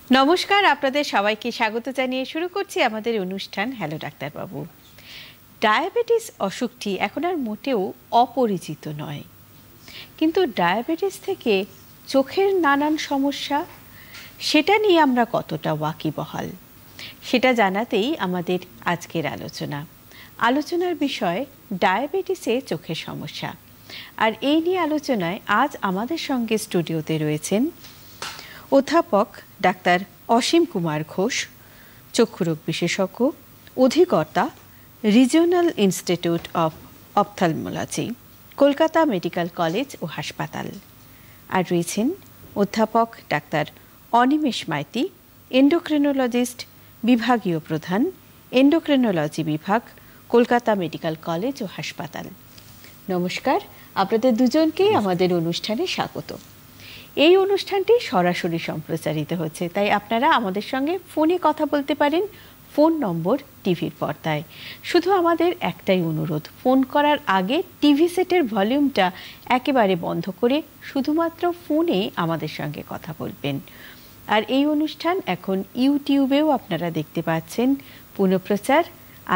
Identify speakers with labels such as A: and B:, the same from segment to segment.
A: নমস্কার, আপনাদের সবাইকে স্বাগত জানিয়ে শুরু করছি আমাদের অনুষ্ঠান হ্যালো ডাক্তারবাবু। ডায়াবেটিস অসুখটি এখন আর মোটেও অপরিচিত নয়, কিন্তু ডায়াবেটিস থেকে চোখের নানান সমস্যা, সেটা নিয়ে আমরা কতটা ওয়াকিবহাল সেটা জানাতেই আমাদের আজকের আলোচনার বিষয় ডায়াবেটিসে চোখের সমস্যা। আর এই নিয়ে আলোচনায় আজ আমাদের সঙ্গে স্টুডিওতে রয়েছেন অধ্যাপক ডাক্তার অসীম কুমার ঘোষ, চক্ষুরোগ বিশেষজ্ঞ, অধিকর্তা, regional institute of ophthalmology, Kolkata medical college ও হাসপাতাল। আর রয়েছেন অধ্যাপক ডাক্তার অনিমেষ মাইতি, এন্ডোক্রিনোলজিস্ট, বিভাগীয় প্রধান, এন্ডোক্রিনোলজি বিভাগ, কলকাতা মেডিকেল কলেজ ও হাসপাতাল। নমস্কার, আপনাদের দুজনকেই আমাদের অনুষ্ঠানে স্বাগত। এই অনুষ্ঠানটি সরাসরি সম্প্রচারিত হচ্ছে, তাই আপনারা আমাদের সঙ্গে ফোনে কথা বলতে পারেন। ফোন নম্বর টিভির পর্দায়। শুধু আমাদের একটাই অনুরোধ, ফোন করার আগে টিভি সেটের ভলিউমটা একেবারে বন্ধ করে শুধুমাত্র ফোনে আমাদের সঙ্গে কথা বলবেন। আর এই অনুষ্ঠান এখন ইউটিউবেও আপনারা দেখতে পাচ্ছেন, পুনঃপ্রচার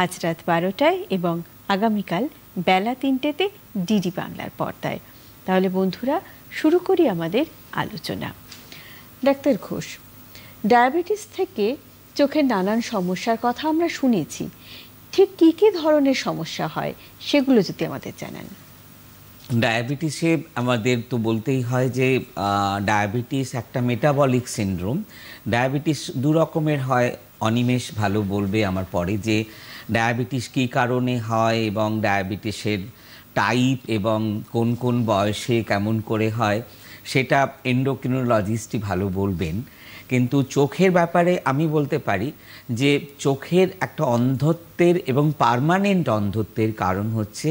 A: আজ রাত 12টায় এবং আগামীকাল বেলা 3টেতে ডিডি বাংলার পর্দায়। তাহলে বন্ধুরা, শুরু করি আমাদের আলোচনা। ডাক্তার ঘোষ, ডায়াবেটিস থেকে চোখের নানান সমস্যার কথা আমরা শুনেছি, ঠিক কী কী ধরনের সমস্যা হয় সেগুলো যদি আমাদের জানান।
B: ডায়াবেটিসে আমাদের তো বলতেই হয় যে ডায়াবেটিস একটা মেটাবলিক সিনড্রোম। ডায়াবেটিস দু রকমের হয়, অনিমেষ ভালো বলবে আমার পরে যে ডায়াবেটিস কী কারণে হয় এবং ডায়াবেটিসের টাইপ এবং কোন কোন বয়সে কেমন করে হয় সেটা এন্ডোক্রিনোলজিস্টই ভালো বলবেন। কিন্তু চোখের ব্যাপারে আমি বলতে পারি যে চোখের একটা অন্ধত্বের এবং পার্মানেন্ট অন্ধত্বের কারণ হচ্ছে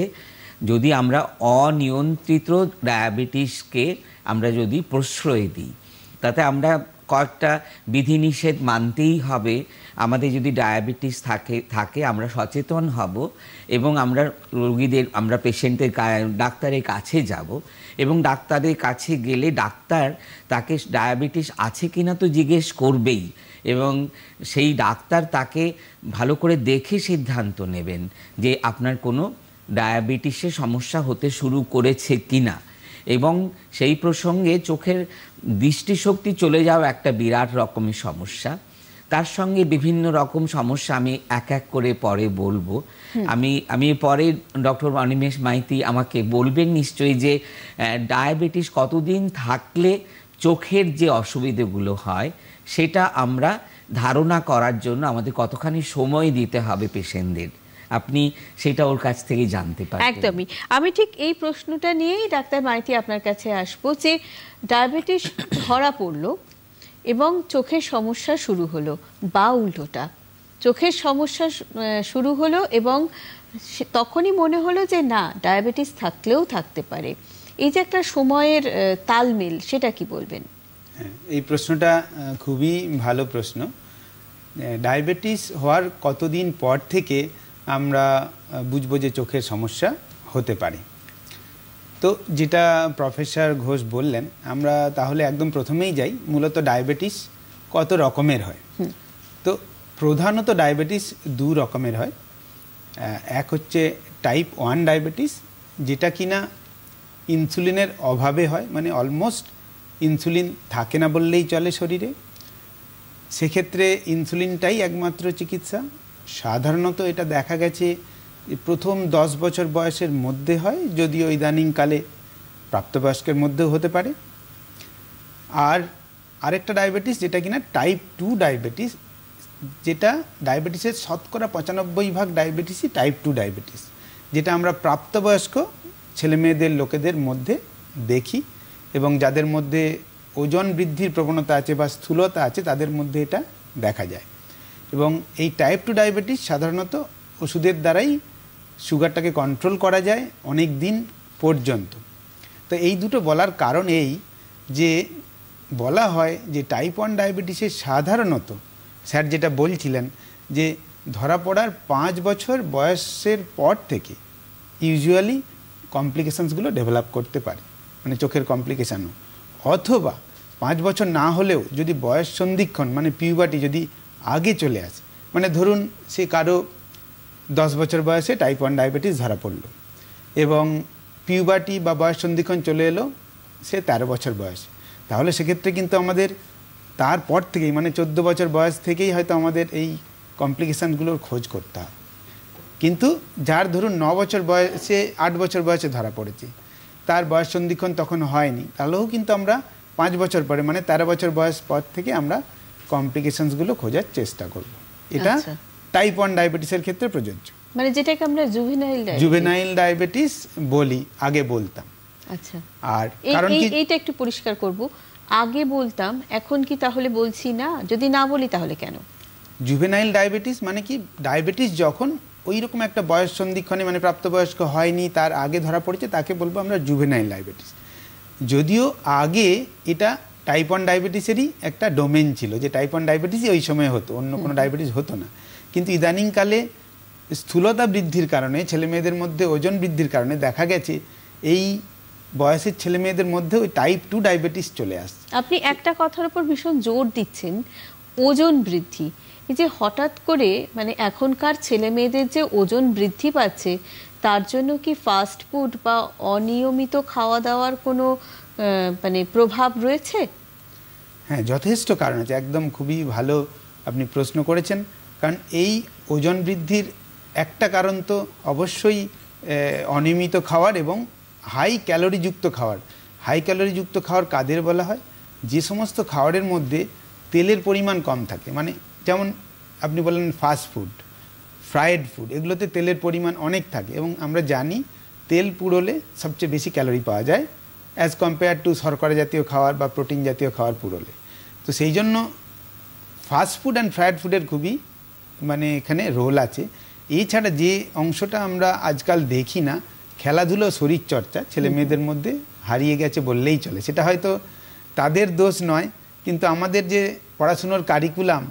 B: যদি আমরা অনিয়ন্ত্রিত ডায়াবেটিসকে আমরা যদি প্রশ্রয় দিই, তাতে আমরা কয়েকটা বিধিনিষেধ মানতেই হবে। আমাদের যদি ডায়াবেটিস থাকে আমরা সচেতন হব এবং আমরা রোগীদের, আমরা পেশেন্টের ডাক্তারের কাছে যাব এবং ডাক্তারের কাছে গেলে ডাক্তার তাকে ডায়াবেটিস আছে কিনা তো জিজ্ঞেস করবেই এবং সেই ডাক্তার তাকে ভালো করে দেখে সিদ্ধান্ত নেবেন যে আপনার কোনো ডায়াবেটিসের সমস্যা হতে শুরু করেছে কিনা। এবং সেই প্রসঙ্গে চোখের দৃষ্টিশক্তি চলে যাওয়া একটা বিরাট রকমের সমস্যা, তার সঙ্গে বিভিন্ন রকম সমস্যা আমি এক এক করে পরে বলবো। আমি পরে ডক্টর অনিমেষ মাইতি আমাকে বলবেন নিশ্চয়ই যে ডায়াবেটিস কতদিন থাকলে চোখের যে অসুবিধেগুলো হয় সেটা আমরা ধারণা করার জন্য আমাদের কতখানি সময় দিতে হবে পেশেন্টদের, আপনি সেটা ওর কাছ থেকে জানতে পারেন।
A: একদমই, আমি ঠিক এই প্রশ্নটা নিয়েই ডাক্তার মাইতি আপনার কাছে আসবো যে ডায়াবেটিস ধরা পড়লো এবং চোখের সমস্যা শুরু হলো, বা উল্টোটা চোখের সমস্যা শুরু হলো এবং তখনই মনে হলো যে না, ডায়াবেটিস থাকলেও থাকতে পারে, এই যে একটা সময়ের তালমেল, সেটা কি বলবেন?
C: এই প্রশ্নটা খুবই ভালো প্রশ্ন। ডায়াবেটিস হওয়ার কতদিন পর থেকে আমরা বুঝবো যে চোখের সমস্যা হতে পারে? তো যেটা প্রফেসর ঘোষ বললেন, আমরা তাহলে একদম প্রথমেই যাই, মূলত ডায়াবেটিস কত রকমের হয়। তো প্রধানত ডায়াবেটিস দু রকমের হয়। এক হচ্ছে টাইপ 1 ডায়াবেটিস, যেটা কিনা ইনসুলিনের অভাবে হয়, মানে অলমোস্ট ইনসুলিন থাকে না বললেই চলে শরীরে। সেক্ষেত্রে ইনসুলিনটাই একমাত্র চিকিৎসা। সাধারণত এটা দেখা গেছে প্রথম 10 বছর বয়সের মধ্যে হয়, যদিও ইদানিংকালে প্রাপ্তবয়স্কের মধ্যেও হতে পারে। আর আরেকটা ডায়াবেটিস যেটা কিনা টাইপ 2 ডায়াবেটিস, যেটা ডায়াবেটিসের শতকরা 95% ডায়াবেটিসই টাইপ 2 ডায়াবেটিস, যেটা আমরা প্রাপ্তবয়স্ক ছেলেমেয়েদের লোকেদের মধ্যে দেখি এবং যাদের মধ্যে ওজন বৃদ্ধির প্রবণতা আছে বা স্থূলতা আছে তাদের মধ্যে এটা দেখা যায়। এবং এই টাইপ 2 ডায়াবেটিস সাধারণত ওষুধের দ্বারাই সুগারটাকে কন্ট্রোল করা যায় অনেক দিন পর্যন্ত। তো এই দুটো বলার কারণ এই যে বলা হয় যে টাইপ 1 ডায়াবেটিসের সাধারণত, স্যার যেটা বলছিলেন যে ধরা পড়ার 5 বছর বয়সের পর থেকে ইউজুয়ালি কমপ্লিকেশানসগুলো ডেভেলপ করতে পারে, মানে চোখের কমপ্লিকেশানও, অথবা 5 বছর না হলেও যদি বয়স সন্ধিক্ষণ মানে পিউবার্টি যদি আগে চলে আসে, মানে ধরুন সে কারো 10 বছর বয়সে টাইপ 1 ডায়াবেটিস ধরা পড়লো এবং পিউবার্টি বা বয়স সন্ধিক্ষণ চলে এলো সে 13 বছর বয়সে, তাহলে সেক্ষেত্রে কিন্তু আমাদের তারপর থেকেই মানে 14 বছর বয়স থেকেই হয়তো আমাদের এই কমপ্লিকেশানগুলোর খোঁজ করতে হয়। কিন্তু যার ধরুন 9 বছর বয়সে 8 বছর বয়সে ধরা পড়েছে, তার বয়স সন্ধিক্ষণ তখন হয়নি, তাহলেও কিন্তু আমরা 5 বছর পরে মানে 13 বছর বয়স পর থেকে আমরা কমপ্লিকেশনসগুলো খোঁজার চেষ্টা করব। এটা টাইপ 1 ডায়াবেটিসের ক্ষেত্রে প্রযোজ্য,
A: মানে যেটাকে আমরা
C: জুভেনাইল ডায়াবেটিস বলি, আগে বলতাম।
A: আচ্ছা,
C: আর কারণ কি
A: এইটা একটু পরিষ্কার করব, আগে বলতাম এখন কি তাহলে বলছি না? যদি না বলি তাহলে কেন?
C: জুভেনাইল ডায়াবেটিস মানে কি, ডায়াবেটিস যখন ওই রকম একটা বয়স সন্ধিক্ষণে মানে প্রাপ্তবয়স্ক হয়নি তার আগে ধরা পড়েছে তাকে বলবো আমরা জুভেনাইল ডায়াবেটিস। যদিও আগে এটা টাইপ 1 ডায়াবেটিসেরই একটা ডোমেন ছিল, যে টাইপ 1 ডায়াবেটিসই ওই সময় হতো, অন্য কোনো ডায়াবেটিস হতো না। কিন্তু ইদানিংকালে স্থূলতা বৃদ্ধির কারণে, ছেলেমেয়েদের মধ্যে ওজন বৃদ্ধির কারণে দেখা গেছে এই বয়সের ছেলেমেয়েদের মধ্যে ওই টাইপ 2 ডায়াবেটিস চলে আসছে।
A: আপনি একটা কথার উপর ভীষণ জোর দিচ্ছেন, ওজন বৃদ্ধি। এই যে হঠাৎ করে মানে এখনকার ছেলে মেয়েদের যে ওজন বৃদ্ধি পাচ্ছে, তার জন্য কি ফাস্ট ফুড বা অনিয়মিত খাওয়া দাওয়ার কোনো মানে প্রভাব রয়েছে?
C: হ্যাঁ, যথেষ্ট কারণ আছে, একদম খুবই ভালো আপনি প্রশ্ন করেছেন। কারণ এই ওজন বৃদ্ধির একটা কারণ তো অবশ্যই অনিয়মিত খাওয়ার এবং হাই ক্যালোরিযুক্ত খাওয়ার। হাই ক্যালোরিযুক্ত খাওয়ার কাদের বলা হয়? যে সমস্ত খাবারের মধ্যে তেলের পরিমাণ কম থাকে, মানে যেমন আপনি বললেন ফাস্ট ফুড, ফ্রাইড ফুড, এগুলোতে তেলের পরিমাণ অনেক থাকে এবং আমরা জানি তেল পুড়োলে সবচেয়ে বেশি ক্যালোরি পাওয়া যায় অ্যাজ কম্পেয়ার টু শর্করা জাতীয় খাবার বা প্রোটিন জাতীয় খাবার পুড়োলে। তো সেই জন্য ফাস্ট ফুড অ্যান্ড ফ্রাইড ফুডের খুবই মানে এখানে রোল আছে। এছাড়া যে অংশটা আমরা আজকাল দেখি না, খেলাধুলো শরীরচর্চা ছেলে মেয়েদের মধ্যে হারিয়ে গেছে বললেই চলে। সেটা হয়তো তাদের দোষ নয়, কিন্তু আমাদের যে পড়াশুনোর কারিকুলাম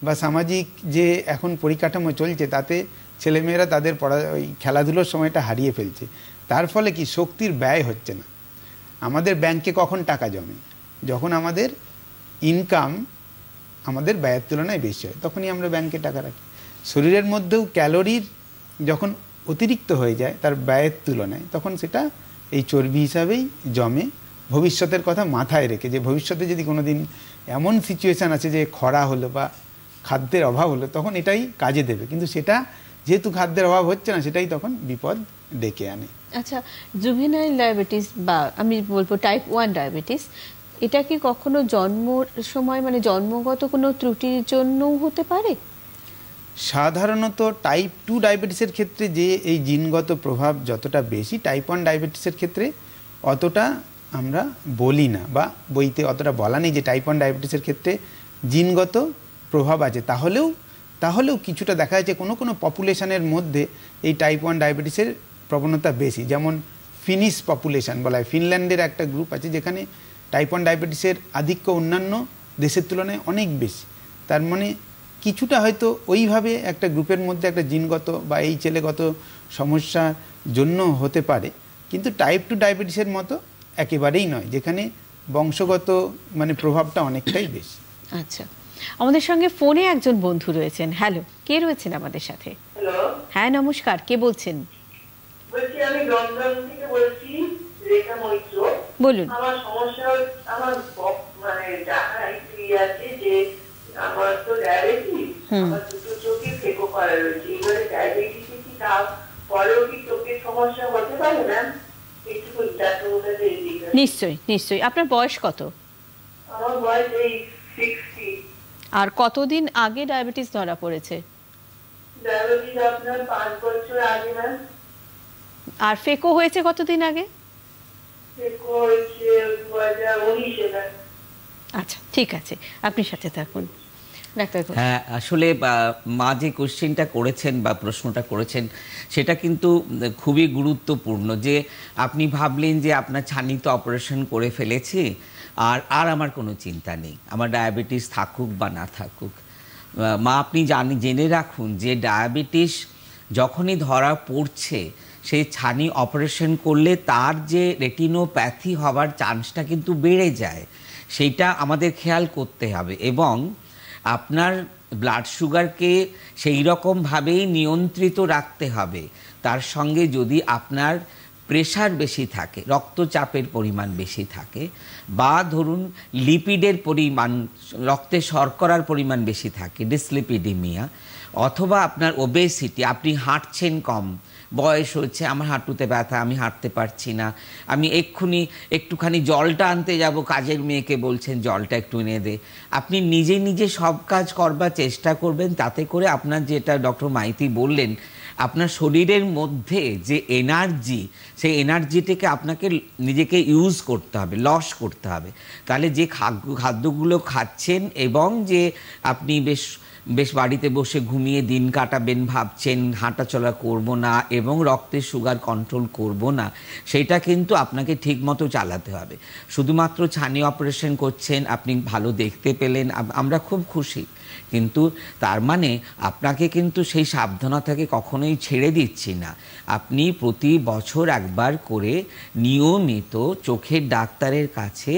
C: বা সামাজিক যে এখন পরিকাঠামো চলছে তাতে ছেলেমেয়েরা তাদের ওই খেলাধুলোর সময়টা হারিয়ে ফেলছে। তার ফলে কি শক্তির ব্যয় হচ্ছে না। আমাদের ব্যাংকে কখন টাকা জমে? যখন আমাদের ইনকাম আমাদের ব্যয়ের তুলনায় বেশি হয়, তখনই আমরা ব্যাংকে টাকা রাখি। শরীরের মধ্যেও ক্যালোরির যখন অতিরিক্ত হয়ে যায় তার ব্যয়ের তুলনায়, তখন সেটা এই চর্বি হিসাবেই জমে। ভবিষ্যতের কথা মাথায় রেখে, যে ভবিষ্যতে যদি কোনো দিন এমন সিচুয়েশান আছে যে খরা হলো বা খাদ্যের অভাব হলো, তখন এটাই কাজে দেবে। কিন্তু সেটা যেহেতু খাদ্যের অভাব হচ্ছে না, সেটাই তখন বিপদ ডেকে আনে।
A: আচ্ছা, জুভেনাইল ডায়াবেটিস বা আমি বলবো টাইপ 1 ডায়াবেটিস, এটা কি কখনো জন্মর সময় মানে জন্মগত কোনো ত্রুটির জন্যও হতে পারে?
C: সাধারণত টাইপ 2 ডায়াবেটিসের ক্ষেত্রে যে এই জিনগত প্রভাব যতটা বেশি, টাইপ 1 ডায়াবেটিসের ক্ষেত্রে অতটা আমরা বলি না বা বইতে অতটা বলা নেই যে টাইপ 1 ডায়াবেটিসের ক্ষেত্রে জিনগত প্রভাব আছে। তাহলেও কিছুটা দেখা যাচ্ছে কোনো কোনো পপুলেশনের মধ্যে এই টাইপ 1 ডায়াবেটিসের প্রবণতা বেশি। যেমন ফিনিশ পপুলেশন বলা হয়, ফিনল্যান্ডের একটা গ্রুপ আছে যেখানে টাইপ 1 ডায়াবেটিসের আধিক্য অন্যান্য দেশের তুলনায় অনেক বেশি। তার মানে কিছুটা হয়তো ওইভাবে একটা গ্রুপের মধ্যে একটা জিনগত বা এই ছেলেগত সমস্যার জন্য হতে পারে, কিন্তু টাইপ 2 ডায়াবেটিসের মতো একেবারেই নয়, যেখানে বংশগত মানে প্রভাবটা অনেকটাই বেশি।
A: আচ্ছা, আমাদের সঙ্গে ফোনে একজন বন্ধু রয়েছেন। হ্যালো, কে রয়েছেন আমাদের সাথে?
D: হ্যালো,
A: হ্যাঁ নমস্কার, কে বলছেন?
D: বলছি আমি লন্ডন থেকে বলছি, রেখা মৈত্র।
A: বলুন।
D: আমার সমস্যা আমার মানে জানা আছে যে আমার তো ডায়াবেটিস, আমার দুটো চোখে ফেকো করা রয়েছে। এবারে ডায়াবেটিস কি পরেও কি চোখের সমস্যা হতে পারে না? একটু ডাক্তার
A: নিশ্চয়ই নিশ্চয়ই। আপনার বয়স কত?
D: আমার বয়স এই 60।
A: আর কতদিন আগে ডায়াবেটিস ধরা পড়েছে?
D: ডায়াবেটিস আপনার 5 বছর আগে। ম্যাম,
A: আর ফেকো হয়েছে কতদিন আগে?
D: ফেকো হয়েছে 2019-এ।
A: আচ্ছা, ঠিক আছে, আপনি সাথে থাকুন ডাক্তার।
B: হ্যাঁ, আসলে মা যে কোশ্চেনটা করেছেন বা প্রশ্নটা করেছেন সেটা কিন্তু খুবই গুরুত্বপূর্ণ। যে আপনি ভাবলেন যে আপনার ছানিতে অপারেশন করে ফেলেছি আর আমার কোনো চিন্তা নেই, আমার ডায়াবেটিস থাকুক বা না থাকুক। মা, আপনি জেনে রাখুন যে ডায়াবেটিস যখনই ধরা পড়ছে, সেই ছানি অপারেশন করলে তার যে রেটিনোপ্যাথি হওয়ার চান্সটা কিন্তু বেড়ে যায়। সেইটা আমাদের খেয়াল করতে হবে। এবং আপনার ব্লাড সুগারকে সেই রকমভাবেই নিয়ন্ত্রিত রাখতে হবে। তার সঙ্গে যদি আপনার প্রেশার বেশি থাকে, রক্তচাপের পরিমাণ বেশি থাকে, বা ধরুন লিপিডের পরিমাণ, রক্তে শর্করার পরিমাণ বেশি থাকে, ডিসলিপিডিমিয়া, অথবা আপনার ওবেসিটি, আপনি হাঁটছেন কম, বয়স হচ্ছে, আমার হাঁটুতে ব্যথা, আমি হাঁটতে পারছি না, আমি এক্ষুনি একটুখানি জলটা আনতে যাব, কাজের মেয়েকে বলছেন জলটা একটু এনে দে, আপনি নিজে নিজে সব কাজ করবার চেষ্টা করবেন, তাতে করে আপনার যেটা ডক্টর মাইতি বললেন, আপনার শরীরের মধ্যে যে এনার্জি, সেই এনার্জিটাকে আপনাকে নিজেকে ইউজ করতে হবে, লস করতে হবে। তাহলে যে খাদ্যগুলো খাচ্ছেন এবং যে আপনি বেশ বাড়িতে বসে ঘুমিয়ে দিন কাটাবেন ভাবছেন, হাঁটা চলা করব না এবং রক্তের সুগার কন্ট্রোল করব না, সেইটা কিন্তু আপনাকে ঠিকমতো চালাতে হবে। শুধুমাত্র ছানি অপারেশন করছেন, আপনি ভালো দেখতে পেলেন, আমরা খুব খুশি, কিন্তু তার মানে আপনাকে কিন্তু সেই সাবধানতাকে কখনোই ছেড়ে দিচ্ছি না। আপনি প্রতি বছর একবার করে নিয়মিত চোখের ডাক্তারের কাছে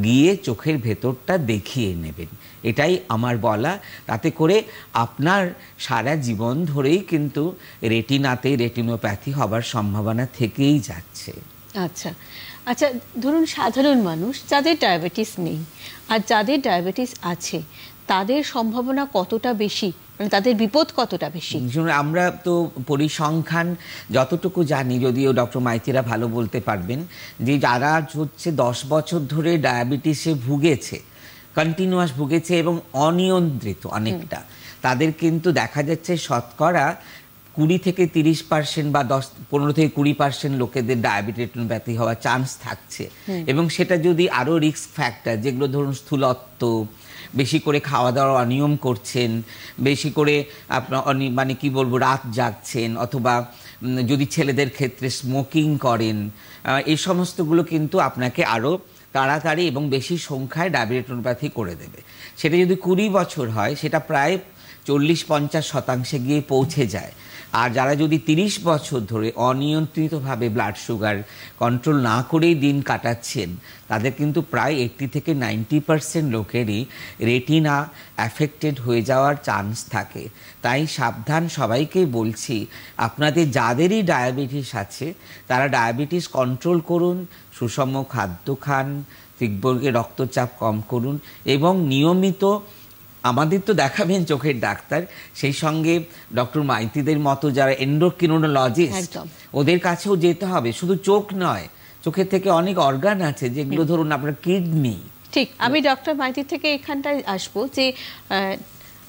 B: গিয়ে চোখের ভেতরটা দেখিয়ে নেবেন, এটাই আমার বলা। তাতে করে আপনার সারা জীবন ধরেই কিন্তু রেটিনাতে রেটিনোপ্যাথি হবার সম্ভাবনা থেকেই যাচ্ছে।
A: আচ্ছা আচ্ছা, ধরুন সাধারণ মানুষ যাদের ডায়াবেটিস নেই আর যাদের ডায়াবেটিস আছে, তাদের সম্ভাবনা কতটা বেশি, মানে তাদের বিপদ কতটা বেশি?
B: আমরা তো পরিসংখ্যান যতটুকু জানি, যদিও ডক্টর মাইতিরা ভালো বলতে পারবেন, যে যারা হচ্ছে 10 বছর ধরে ডায়াবেটিসে ভুগেছে, কন্টিনিউয়াস ভুগেছে এবং অনিয়ন্ত্রিত অনেকটা, তাদের কিন্তু দেখা যাচ্ছে শতকরা 20 থেকে 30% বা 15 থেকে 20% লোকেদের ডায়াবেটিস রেটিনোপ্যাথি হওয়ার চান্স থাকছে। এবং সেটা যদি আরও রিস্ক ফ্যাক্টর, যেগুলো ধরুন স্থূলত্ব, বেশি করে খাওয়া দাওয়া অনিয়ম করছেন, বেশি করে আপনার মানে কি বলবো রাত জাগছেন, অথবা যদি ছেলেদের ক্ষেত্রে স্মোকিং করেন, এই সমস্তগুলো কিন্তু আপনাকে আরও তাড়াতাড়ি এবং বেশি সংখ্যায় ডায়াবেটিস রেটিনোপ্যাথি করে দেবে। সেটা যদি 20 বছর হয়, সেটা প্রায় 40-50% গিয়ে পৌঁছে যায়। আর যারা যদি 30 বছর ধরে অনিয়ন্ত্রিতভাবে ব্লাড সুগার কন্ট্রোল না করেই দিন কাটাচ্ছেন, তাদের কিন্তু প্রায় 80 থেকে 90% লোকেরই রেটিনা অ্যাফেক্টেড হয়ে যাওয়ার চান্স থাকে। তাই সাবধান, সবাইকেই বলছি, আপনাদের যাদেরই ডায়াবেটিস আছে তারা ডায়াবেটিস কন্ট্রোল করুন, সুষম খাদ্য খান, ঠিকভাবে রক্তচাপ কম করুন এবং নিয়মিত আমাদের তো দেখাবেন চোখের ডাক্তার, সেই সঙ্গে ডক্টর মাইতিদের মতো যারা এন্ডোক্রিনোলজিস্ট, ওদের কাছেও যেতে হবে। শুধু চোখ নয়, চোখের থেকে অনেক অর্গান আছে, যেগুলো ধরুন আপনার কিডনি।
A: ঠিক, আমি ডক্টর মাইতি থেকে এখানটায় আসবো যে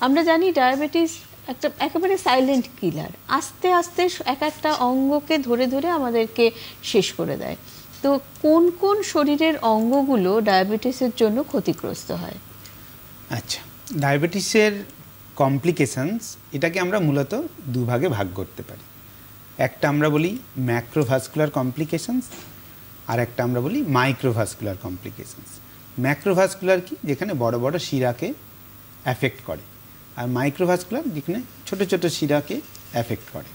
A: আমরা জানি ডায়াবেটিস একটা একেবারে সাইলেন্ট কিলার, আস্তে আস্তে এক একটা অঙ্গকে ধরে ধরে আমাদেরকে শেষ করে দেয়। তো কোন কোন শরীরের অঙ্গগুলো ডায়াবেটিসের জন্য ক্ষতিগ্রস্ত হয়?
C: আচ্ছা, ডায়াবেটিসের কমপ্লিকেশনস, এটাকে আমরা মূলত দুভাগে ভাগ করতে পারি। একটা আমরা বলি ম্যাক্রোভাস্কুলার কমপ্লিকেশনস, আর একটা আমরা বলি মাইক্রোভাস্কুলার কমপ্লিকেশনস। ম্যাক্রোভাস্কুলার কি, যেখানে বড় বড় শিরাকে অ্যাফেক্ট করে, আর মাইক্রোভাস্কুলার যেখানে ছোট ছোট শিরাকে অ্যাফেক্ট করে।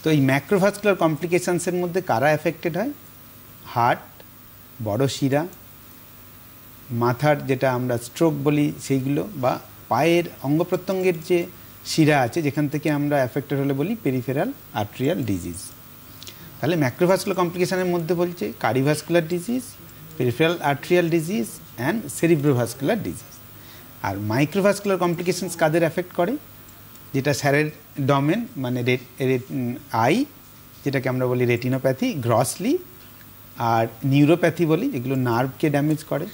C: তো এই ম্যাক্রোভাস্কুলার কমপ্লিকেশনসের মধ্যে কারা অ্যাফেক্টেড হয়? হার্ট, বড় শিরা, মাথার যেটা আমরা স্ট্রোক বলি সেইগুলো, বা পায়ের অঙ্গ প্রত্যঙ্গের যে শিরা আছে যেখান থেকে আমরা অ্যাফেক্টেড হলে বলি পেরিফেরাল আর্টেরিয়াল ডিজিজ। তাহলে ম্যাক্রোভাস্কুলার কমপ্লিকেশনের মধ্যে বলছে cardiovascular disease, peripheral arterial disease and cerebrovascular disease. আর মাইক্রোভাস্কুলার কমপ্লিকেশনস কাদের অ্যাফেক্ট করে? যেটা স্যারের ডোমেন, মানে আই, যেটাকে আমরা বলি রেটিনোপ্যাথি গ্রসলি, আর নিউরোপ্যাথি বলি যেগুলো নার্ভকে ড্যামেজ করে,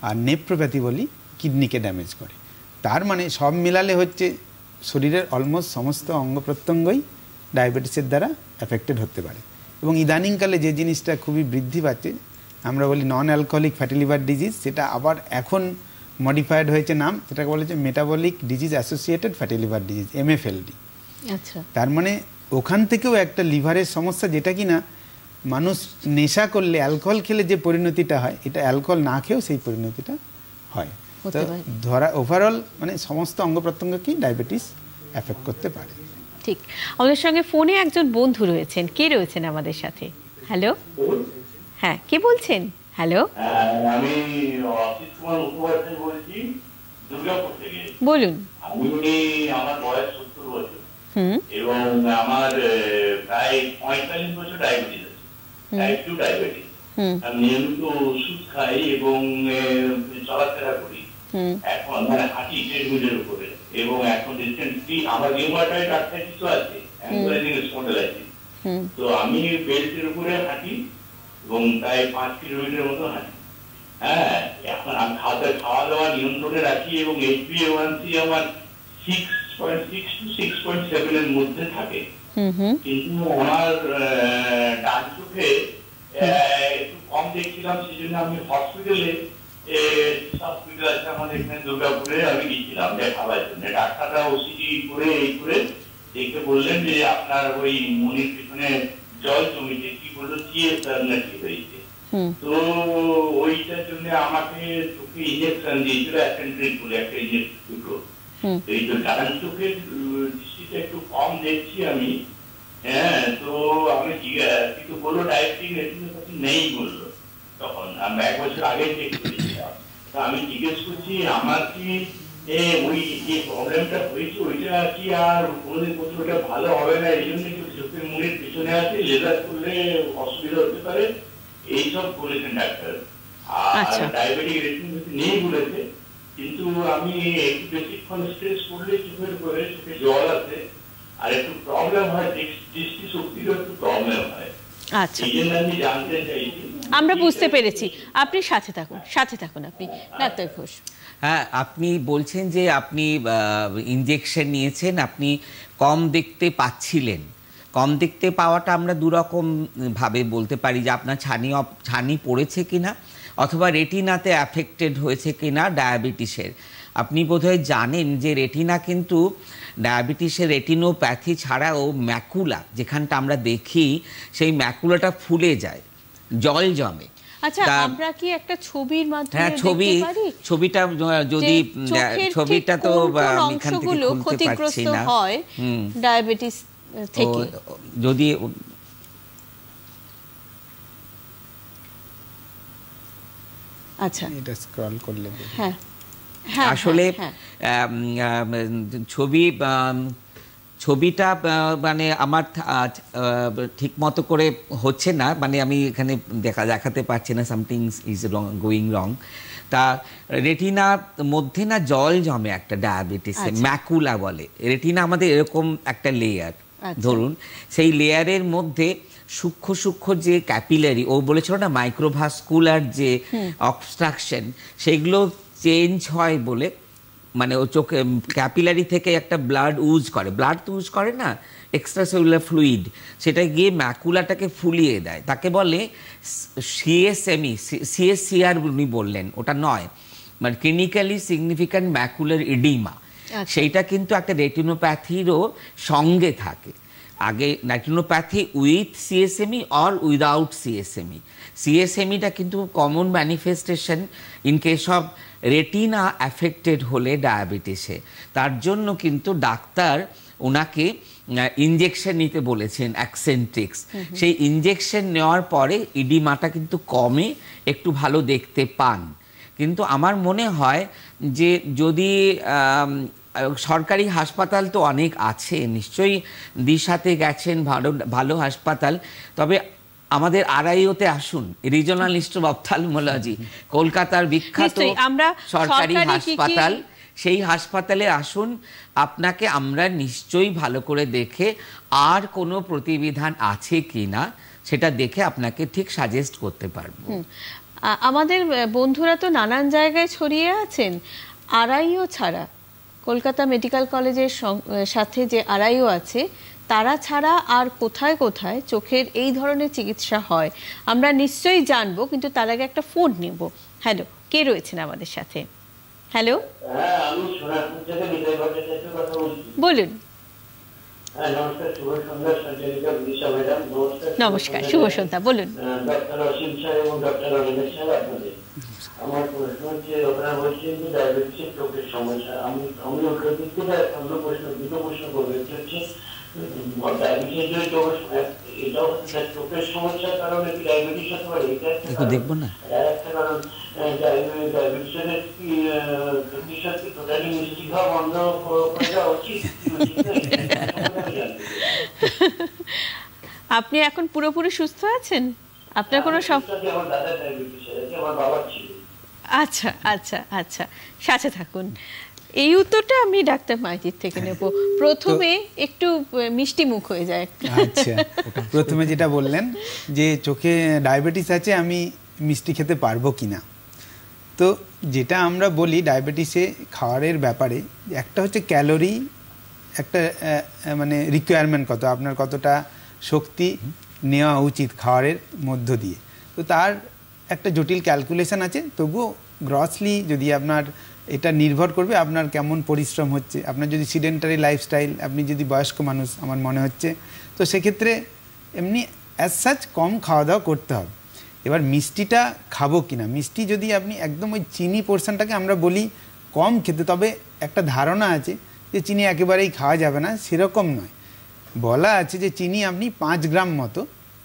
C: আর নেফ্রোপ্যাথি বলি কিডনিকে ড্যামেজ করে। তার মানে সব মিলালে হচ্ছে শরীরের অলমোস্ট সমস্ত অঙ্গ প্রত্যঙ্গই ডায়াবেটিসের দ্বারা অ্যাফেক্টেড হতে পারে। এবং ইদানিংকালে যে জিনিসটা খুবই বৃদ্ধি পাচ্ছে, আমরা বলি non alcoholic fatty liver disease, সেটা আবার এখন মডিফাইড হয়েছে নাম, সেটাকে বলা হচ্ছে metabolic disease associated fatty liver disease, MFLD।
A: আচ্ছা,
C: তার মানে ওখান থেকেও একটা লিভারের সমস্যা, যেটা কি না মানুষ নেশা করলে, অ্যালকোহল খেলে যে পরিণতিটা হয়, এটা অ্যালকোহল না খেয়েও সেই পরিণতিটা হয়। তো ধরা ওভারঅল মানে সমস্ত অঙ্গ প্রত্যঙ্গকেই ডায়াবেটিস এফেক্ট করতে পারে।
A: ঠিক, আমাদের সঙ্গে ফোনে একজন বন্ধু রয়েছেন। কে রয়েছেন আমাদের সাথে? হ্যালো, হ্যাঁ, কে বলছেন? হ্যালো,
E: আমি অসিত কুমার মুখোপাধ্যায় বলছি দুর্গাপুর থেকে।
A: বলুন।
E: আমার বয়স 70 বছর এবং আমার প্রায় 45 বছর ডায়াবেটিস আছে, টাইপ 2 ডায়াবেটিস। আমি নিয়মিত ওষুধ খাই এবং চলাফেরা করি, এখন মানে হাঁটি ট্রেডমিলের উপরে, এবং এখন রিসেন্টলি আমার রিউমাটয়েড আর্থ্রাইটিসও আছে, অ্যাঙ্গুলাইজিং স্পন্ডালাইটিস। তো আমি বেল্টের উপরে হাঁটি এবং প্রায় 5 কিলোমিটার মতো হাঁটি। হ্যাঁ, এখন আমি খাওয়া দাওয়া নিয়ন্ত্রণে রাখি এবং HbA1c আমার 6.6 to 6.7 এর মধ্যে থাকে। কিন্তু আমার ডান চোখে একটু কম দেখছিলাম, সেই জন্য আমি হসপিটালে হসপিটাল আছে আমাদের এখানে দুর্গাপুরে, আমি গেছিলাম দেখাবার জন্য। ডাক্তাররা ওসিডি করে দেখে বললেন যে আপনার ওই মনির পিছনে জল জমিতে, কি বললো TSR হয়েছে। তো ওইটার জন্য আমাকে চোখে ইঞ্জেকশন দিয়েছিল, অ্যাসেন্ট্রিক বলে একটা ইঞ্জেকশন দুটো। এই তো ডান চোখের দৃষ্টিটা একটু কম দেখছি আমি। হ্যাঁ, তো আমি কিন্তু বললো ডায়াবেটিক রেটিনোপ্যাথি নেই বললো, তখন আমি 1 বছর আগে চেক করেছিলাম। তো আমি জিজ্ঞেস করছি আমার কি ওই যে প্রবলেমটা হয়েছে ওইটা কি আর কোনোদিন কোথাও ওটা ভালো হবে না, এই জন্য একটু চোখের মুড়ির পিছনে আছে, লেজার করলে অসুবিধা হতে পারে, এইসব বলেছেন ডাক্তার। আর ডায়াবেটিক রেটিনোপ্যাথি নেই বলেছে, কিন্তু আমি একটু বেশিক্ষণ স্ট্রেস করলে চোখের উপরে চোখে জল আছে আর একটু প্রবলেম হয়, দৃষ্টি শক্তিরও একটু প্রবলেম হয়।
A: আচ্ছা,
E: এই জন্য আমি জানতে চাইছি।
A: আমরা বুঝতে পেরেছি, আপনি সাথে থাকুন আপনি ডাক্তার ঘোষ।
B: হ্যাঁ, আপনি বলছেন যে আপনি ইনজেকশন নিয়েছেন, আপনি কম দেখতে পাচ্ছিলেন। কম দেখতে পাওয়াটা আমরা দুরকম ভাবে বলতে পারি, যে আপনার ছানি পড়েছে কিনা অথবা রেটিনাতে অ্যাফেক্টেড হয়েছে কিনা ডায়াবেটিসের। আপনি বোধহয় জানেন যে রেটিনা কিন্তু ডায়াবেটিসের রেটিনোপ্যাথি ছাড়াও ম্যাকুলা, যেখানটা আমরা দেখি সেই ম্যাকুলাটা ফুলে যায়, জল জমে।
A: আচ্ছা, আমরা কি একটা ছবির মাধ্যমে
B: দেখতে পারি? ছবিটা যদি ছবিটা তো আমি এখান থেকে খুলতে পারছি না,
A: হয় ডায়াবেটিস থেকে
B: যদি
A: আচ্ছা
C: এটা স্ক্রল করলে
A: হ্যাঁ
B: আসলে ছবিটা মানে আমার ঠিক মতো করে হচ্ছে না, মানে আমি এখানে দেখাতে পারছি না, সামথিং ইজ গোয়িং রং। তা রেটিনার মধ্যে না জল জমে একটা ডায়াবেটিসে, ম্যাকুলা বলে। রেটিনা আমাদের এরকম একটা লেয়ার, ধরুন সেই লেয়ারের মধ্যে সূক্ষ্ম সূক্ষ্ম যে ক্যাপিলারি, ও বলেছিল না মাইক্রোভাস্কুলার যে অবস্ট্রাকশন, সেগুলো চেঞ্জ হয় বলে, মানে ও চোখে ক্যাপিলারি থেকে একটা ব্লাড তো ইউজ করে না, এক্সট্রা সেলুলার ফ্লুইড, সেটা গিয়ে ম্যাকুলাটাকে ফুলিয়ে দেয়। তাকে বলে CSCR উনি বললেন, ওটা নয়, মানে ক্লিনিক্যালি সিগনিফিক্যান্ট ম্যাকুলার ইডিমা। সেইটা কিন্তু একটা রেটিনোপ্যাথিরও সঙ্গে থাকে। আগে retinopathy with CSME or without CSMEটা কিন্তু common manifestation in case of retina affected হলে ডায়াবেটিসে। তার জন্য কিন্তু ডাক্তার ওনাকে ইনজেকশন নিতে বলেছেন, অ্যাক্সেন্ট্রিক্স। সেই ইনজেকশন নেওয়ার পরে ইডিমাটা কিন্তু কমে, একটু ভালো দেখতে পান। কিন্তু আমার মনে হয় যে যদি সরকারি হাসপাতাল তো অনেক আছে, নিশ্চয়ই দিশাতে গেছেন, ভালো হাসপাতাল, তবে আমাদের আরআইওতে আসুন, রিজনাল ইনস্টিটিউট অফ অপথ্যালমোলজি, কলকাতার বিখ্যাত সরকারি হাসপাতাল, সেই হাসপাতালে আসুন, আপনাকে আমরা নিশ্চয়ই ভালো করে দেখে আর কোনো প্রতিবিধান আছে কিনা সেটা দেখে আপনাকে ঠিক সাজেস্ট করতে পারবো।
A: আমাদের বন্ধুরা তো নানান জায়গায় ছড়িয়ে আছেন, আরআইও ছাড়া কলকাতা মেডিকেল কলেজের সাথে যে আরআইও আছে, তারা ছাড়া আর কোথায় কোথায় চোখের এই ধরনের চিকিৎসা হয় আমরা নিশ্চয়ই জানবো, কিন্তু তার আগে একটা ফোন নেব। হ্যালো, কে রয়েছেন আমাদের সাথে? হ্যালো,
E: হ্যাঁ, আমি সোনারপুর থেকে বিজয় ভট্টাচার্য কথা বলছি।
A: বলুন।
E: হ্যাঁ, নমস্কার, শুভ সন্ধ্যা সঞ্চালিকা বিদিশা ম্যাডাম।
A: নমস্কার, শুভ সন্ধ্যা, বলুন।
E: ডক্টর অসীম সাহেব এবং ডক্টর অনিমেষ সাহেব, আপনাদের আমার প্রশ্ন হচ্ছে, আপনারা বলছেন যে ডায়াবেটিসের চোখের সমস্যা। আমি উত্তর দিক থেকে দুটো প্রশ্ন করবো। হচ্ছে ডায়াবেটিসের চোখের সমস্যার কারণে কি ডায়াবেটিস হতে পারে? এটা দেখবো না। কারণ ডায়াবেটিসের কি টোটালি মিষ্টি খাওয়া বন্ধ করে দেওয়া উচিত?
A: আপনি এখন পুরোপুরি সুস্থ আছেন? আপনার কোনো
E: আমার দাদা ডায়াবেটিস আছে, আমার বাবার ছিল।
A: আচ্ছা আচ্ছা আচ্ছা, সাথে থাকুন। এই উত্তরটা আমি ডাক্তার মাজিদ থেকে নেব। প্রথমে একটু মিষ্টি মুখ হয়ে যায়।
C: আচ্ছা, প্রথমে যেটা বললেন যে চোখে ডায়াবেটিস আছে, আমি মিষ্টি খেতে পারবো কিনা। তো যেটা আমরা বলি ডায়াবেটিসে খাওয়ারের ব্যাপারে, একটা হচ্ছে ক্যালোরি, একটা মানে রিকোয়ারমেন্ট কত, আপনার কতটা শক্তি নেওয়া উচিত খাওয়ারের মধ্য দিয়ে। তো তার একটা জটিল ক্যালকুলেশন আছে। তবুও গ্রসলি যদি আপনার এটা নির্ভর করবে আপনার কেমন পরিশ্রম হচ্ছে। আপনার যদি সিডেন্টারি লাইফস্টাইল, আপনি যদি বয়স্ক মানুষ আমার মনে হচ্ছে, তো সেক্ষেত্রে এমনি অ্যাজ সাচ কম খাওয়া দাওয়া করতে হবে। এবার মিষ্টিটা খাবো কিনা, মিষ্টি যদি আপনি একদম ওই চিনি পোর্শনটাকে আমরা বলি কম খেতে, তবে একটা ধারণা আছে যে চিনি একেবারেই খাওয়া যাবে না, সেরকম নয়। বলা আছে যে চিনি আপনি 5 গ্রাম মতো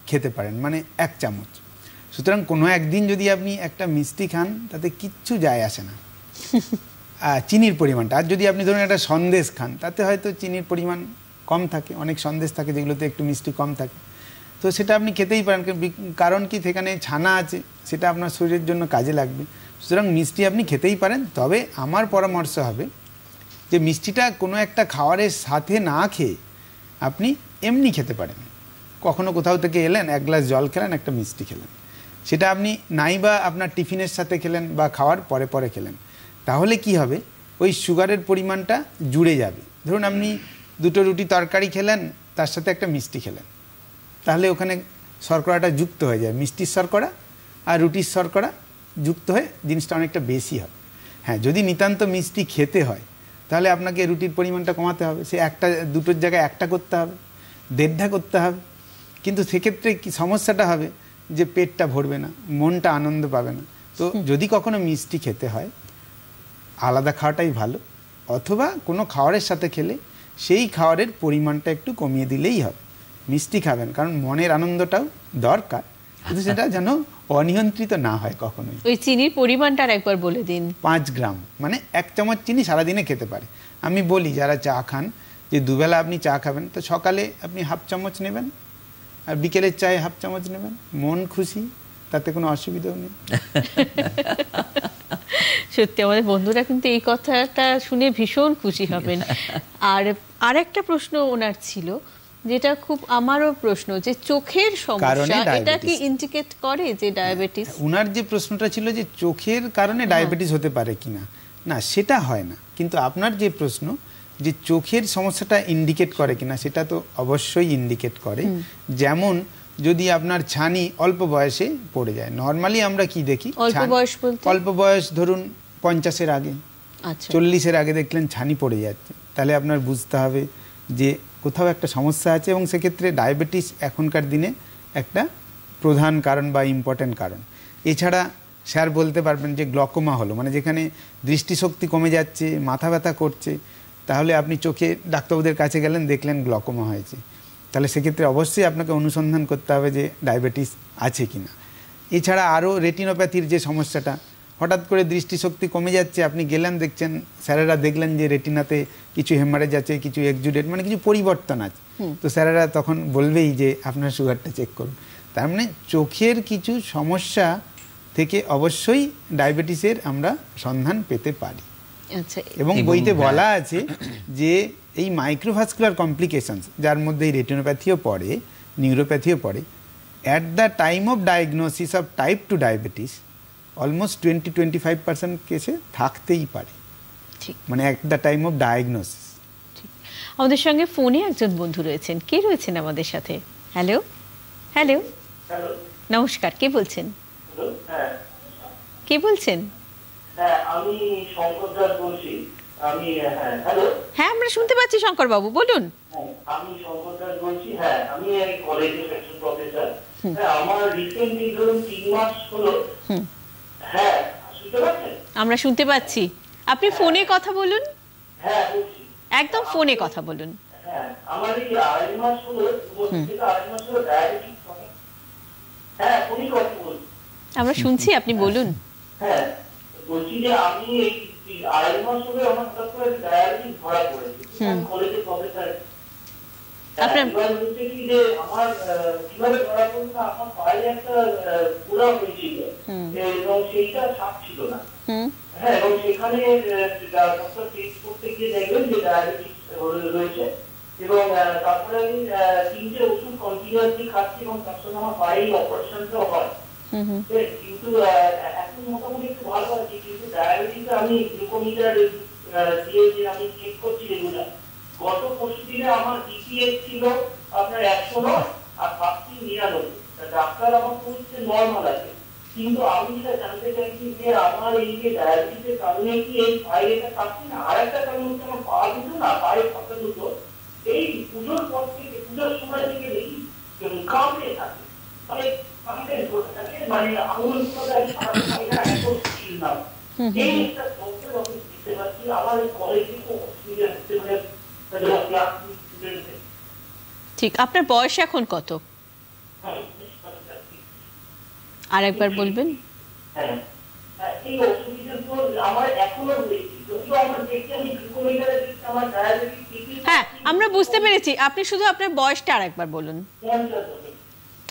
C: খেতে পারেন, মানে 1 চামচ। সুতরাং কোনো একদিন যদি আপনি একটা মিষ্টি খান তাতে কিচ্ছু যায় আসে না চিনির পরিমাণটা। আর যদি আপনি ধরুন একটা সন্দেশ খান, তাতে হয়তো চিনির পরিমাণ কম থাকে, অনেক সন্দেশ থাকে যেগুলোতে একটু মিষ্টি কম থাকে, তো সেটা আপনি খেতেই পারেন। কারণ কি, সেখানে ছানা আছে, সেটা আপনার শরীরের জন্য কাজে লাগবে। সুতরাং মিষ্টি আপনি খেতেই পারেন। তবে আমার পরামর্শ হবে যে মিষ্টিটা কোনো একটা খাবারের সাথে না খেয়ে আপনি এমনি খেতে পারেন। কখনো কোথাও থেকে এলেন, 1 গ্লাস জল খেলেন, একটা মিষ্টি খেলেন, সেটা আপনি নাই বা আপনার টিফিনের সাথে খেলেন বা খাওয়ার পরে পরে খেলেন, তাহলে কি হবে, ওই সুগারের পরিমাণটা জুড়ে যাবে। ধরুন আপনি 2টো রুটি তরকারি খেলেন, তার সাথে একটা মিষ্টি খেলেন, তাহলে ওখানে শর্করাটা যুক্ত হয়ে যায়, মিষ্টির শর্করা আর রুটির শর্করা যুক্ত হয়ে জিনিসটা অনেকটা বেশি হবে। হ্যাঁ, যদি নিতান্ত মিষ্টি খেতে হয় তাহলে আপনাকে রুটির পরিমাণটা কমাতে হবে, সে 2টোর জায়গায় 1টা করতে হবে, 1.5টা করতে হবে। কিন্তু সেক্ষেত্রে কি সমস্যাটা হবে যে পেটটা ভরবে না, মনটা আনন্দ পাবে না। তো যদি কখনো মিষ্টি খেতে হয় আলাদা খাওয়াটাই ভালো, অথবা কোনো খাবারের সাথে খেলে সেই খাবারের পরিমাণটা একটু কমিয়ে দিলেই হবে। মিষ্টি খাবেন কারণ মনের আনন্দটাও দরকার, কিন্তু সেটা যেন অনিয়ন্ত্রিত না হয় কখনোই।
A: ওই চিনির পরিমাণটা একবার বলে দিন।
C: 5 গ্রাম, মানে 1 চামচ চিনি সারাদিনে খেতে পারে। আমি বলি যারা চা খান যে দুবেলা আপনি চা খাবেন, তো সকালে আপনি 1/2 চামচ নেবেন আর বিকেলের চায়ে 1/2 চামচ নেবেন, মন খুশি, তাতে কোনো অসুবিধাও নেই।
A: সত্যি আমাদের বন্ধুরা কিন্তু এই কথাটা শুনে ভীষণ খুশি হবেন। আর একটা প্রশ্ন ওনার ছিল, যেটা খুব আমারও প্রশ্ন, যে চোখের সমস্যা, এটা কি ইন্ডিকেট করে যে ডায়াবেটিস?
C: ওনার যে প্রশ্নটা ছিল যে চোখের কারণে ডায়াবেটিস হতে পারে কিনা, না সেটা হয় না। কিন্তু আপনার যে প্রশ্ন যে চোখের সমস্যাটা ইন্ডিকেট করে কিনা, সেটা তো অবশ্যই ইন্ডিকেট করে। যেমন যদি আপনার ছানি অল্প বয়সে পড়ে যায়, নর্মালি আমরা কি দেখি, অল্প বয়স ধরুন 50-এর আগে, 40-এর আগে দেখলেন ছানি পড়ে যাচ্ছে, তাহলে আপনার বুঝতে হবে যে কোথাও একটা সমস্যা আছে, এবং সেক্ষেত্রে ডায়াবেটিস এখনকার দিনে একটা প্রধান কারণ বা ইম্পর্টেন্ট কারণ। এছাড়া স্যার বলতে পারবেন যে গ্লকোমা হলো, মানে যেখানে দৃষ্টিশক্তি কমে যাচ্ছে, মাথা ব্যথা করছে, তাহলে আপনি চোখে ডাক্তারবাবুদের কাছে গেলেন, দেখলেন গ্লকোমা হয়েছে, তাহলে সেক্ষেত্রে অবশ্যই আপনাকে অনুসন্ধান করতে হবে যে ডায়াবেটিস আছে কিনা। এছাড়া আরও রেটিনোপ্যাথির যে সমস্যাটা, হঠাৎ করে দৃষ্টিশক্তি কমে যাচ্ছে, আপনি গেলেন, দেখছেন স্যারেরা দেখলেন যে রেটিনাতে কিছু হেমারেজ আছে, কিছু এক্সুডেট, মানে কিছু পরিবর্তন আছে, তো স্যারেরা তখন বলবেই যে আপনার সুগারটা চেক করুন। তার মানে চোখের কিছু সমস্যা থেকে অবশ্যই ডায়াবেটিসের আমরা সন্ধান পেতে পারি। এবং বইতে বলা আছে যে এই মাইক্রোভাস্কুলার কমপ্লিকেশনস, যার মধ্যে এই রেটিনোপ্যাথিও পড়ে, নিউরোপ্যাথিও পড়ে, at the time of diagnosis of type 2 diabetes almost 20-25% কেসে থাকতেই পারে, মানে at the time of diagnosis.
A: আমাদের সঙ্গে ফোনে একজন বন্ধু রয়েছেন। কে রয়েছেন আমাদের সাথে? হ্যালো হ্যালো নমস্কার, কে বলছেন? কে বলছেন?
E: আমি শঙ্কর দাস বলছি।
A: হ্যাঁ, আমরা শুনতে পাচ্ছি শঙ্কর বাবু, বলুন।
E: আমি শঙ্কর দাস বলছি। হ্যাঁ, আমি কলেজের একজন প্রফেসর। আমার রিসেন্টলি ধরুন 3 মাস হলো। হ্যাঁ, শুনতে পাচ্ছেন?
A: আমরা শুনতে পাচ্ছি, আপনি ফোনে কথা বলুন।
E: হ্যাঁ, বলছি,
A: একদম ফোনে কথা বলুন।
E: হ্যাঁ, আমার এই 2.5 মাস হলো, 2.5 মাস হলো ডায়াবেটিস। হ্যাঁ, ফোনে কথা বলুন।
A: আমরা শুনছি, আপনি বলুন।
E: হ্যাঁ, বলছি যে আমি এই 2.5 মাস হলে আমার হঠাৎ করে ডায়াবেটিস ধরা পড়েছে। আমি কলেজে প্রফেসর।
A: আপনার
E: হচ্ছে কি যে আমার কিভাবে ধরা পড়লো, আমার পায়ে একটা পুরা হয়েছিল এবং সেইটা সাপ ছিল না। হ্যাঁ, এবং সেখানে ডক্টর টেস্ট করতে গিয়ে দেখবেন যে ডায়াবেটিস রয়েছে এবং তারপরে আমি 3টে ওষুধ কন্টিনিউয়াসলি খাচ্ছি এবং তার সঙ্গে আমার পায়ে অপারেশনটাও হয়। কিন্তু এখন মোটামুটি একটু ভালো আছে, কিন্তু ডায়াবেটিস আমি গ্লুকোমিটার দিয়ে যে আমি চেক করছি রেগুলার, গত পরশু দিনে আমার ডিপিএস ছিল আপনার 109 আর ফাস্টিং 99। ডাক্তার আমার বলছে নর্মাল আছে, কিন্তু আমি যেটা জানতে চাইছি যে আমার এই যে ডায়াবেটিসের কারণে কি এই পায়ে এটা থাকছে না, আর একটা কারণ হচ্ছে আমার পা দুটো না, পায়ের পাতা দুটো এই পুজোর পর থেকে, পুজোর সময় থেকে দেখি কামড়ে থাকে, মানে কামড়ে ধরে থাকে, মানে আঙুল না। এই একটা প্রবলেম আমি দিতে পারছি, আমার কলেজে খুব অসুবিধা হচ্ছে, মানে
A: ঠিক। আপনার বয়স এখন কত? আর একবার বলবেন। হ্যাঁ, আমরা বুঝতে পেরেছি, আপনি শুধু আপনার বয়সটা আর একবার বলুন।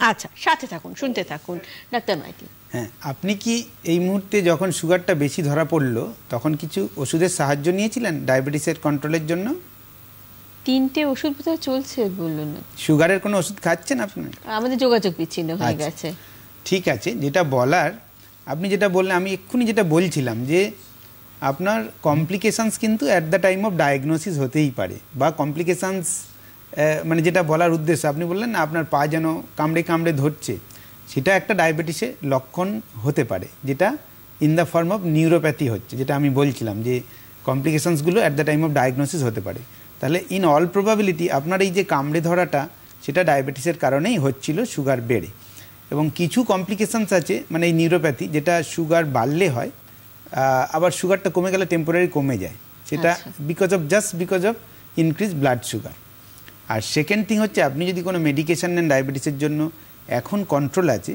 A: আচ্ছা, সাথে থাকুন, শুনতে থাকুন ডাক্তার মাইতি।
C: হ্যাঁ, আপনি কি এই মুহূর্তে যখন সুগারটা বেশি ধরা পড়লো তখন কিছু ওষুধের সাহায্য নিয়েছিলেন ডায়াবেটিসের কন্ট্রোলের জন্য?
A: 3টে ওষুধ বোধহয় চলছে বললেন না?
C: সুগারের কোনো ওষুধ খাচ্ছেন আপনি?
A: আমাদের যোগাযোগ বিচ্ছিন্ন হয়ে গেছে।
C: ঠিক আছে, যেটা বলার, আপনি যেটা বললেন, আমি এক্ষুনি যেটা বলছিলাম যে আপনার কমপ্লিকেশানস কিন্তু at the time of diagnosis হতেই পারে, বা কমপ্লিকেশানস মানে যেটা বলার উদ্দেশ্য, আপনি বললেন না আপনার পা যেন কামড়ে কামড়ে ধরছে, সেটা একটা ডায়াবেটিসের লক্ষণ হতে পারে, যেটা in the form of neuropathy হচ্ছে, যেটা আমি বলছিলাম যে কমপ্লিকেশানসগুলো at the time of diagnosis হতে পারে। তাহলে ইন অল প্রবাবিলিটি আপনার এই যে কামড়ে ধরাটা, সেটা ডায়াবেটিসের কারণেই হচ্ছিল সুগার বেড়ে। এবং কিছু কমপ্লিকেশানস আছে, মানে এই নিউরোপ্যাথি, যেটা সুগার বাড়লে হয়, আবার সুগারটা কমে গেলে টেম্পোরারি কমে যায়, সেটা because of increase blood sugar. আর সেকেন্ড থিং হচ্ছে, আপনি যদি কোনো মেডিকেশান নেন ডায়াবেটিসের জন্য, এখন কন্ট্রোল আছে,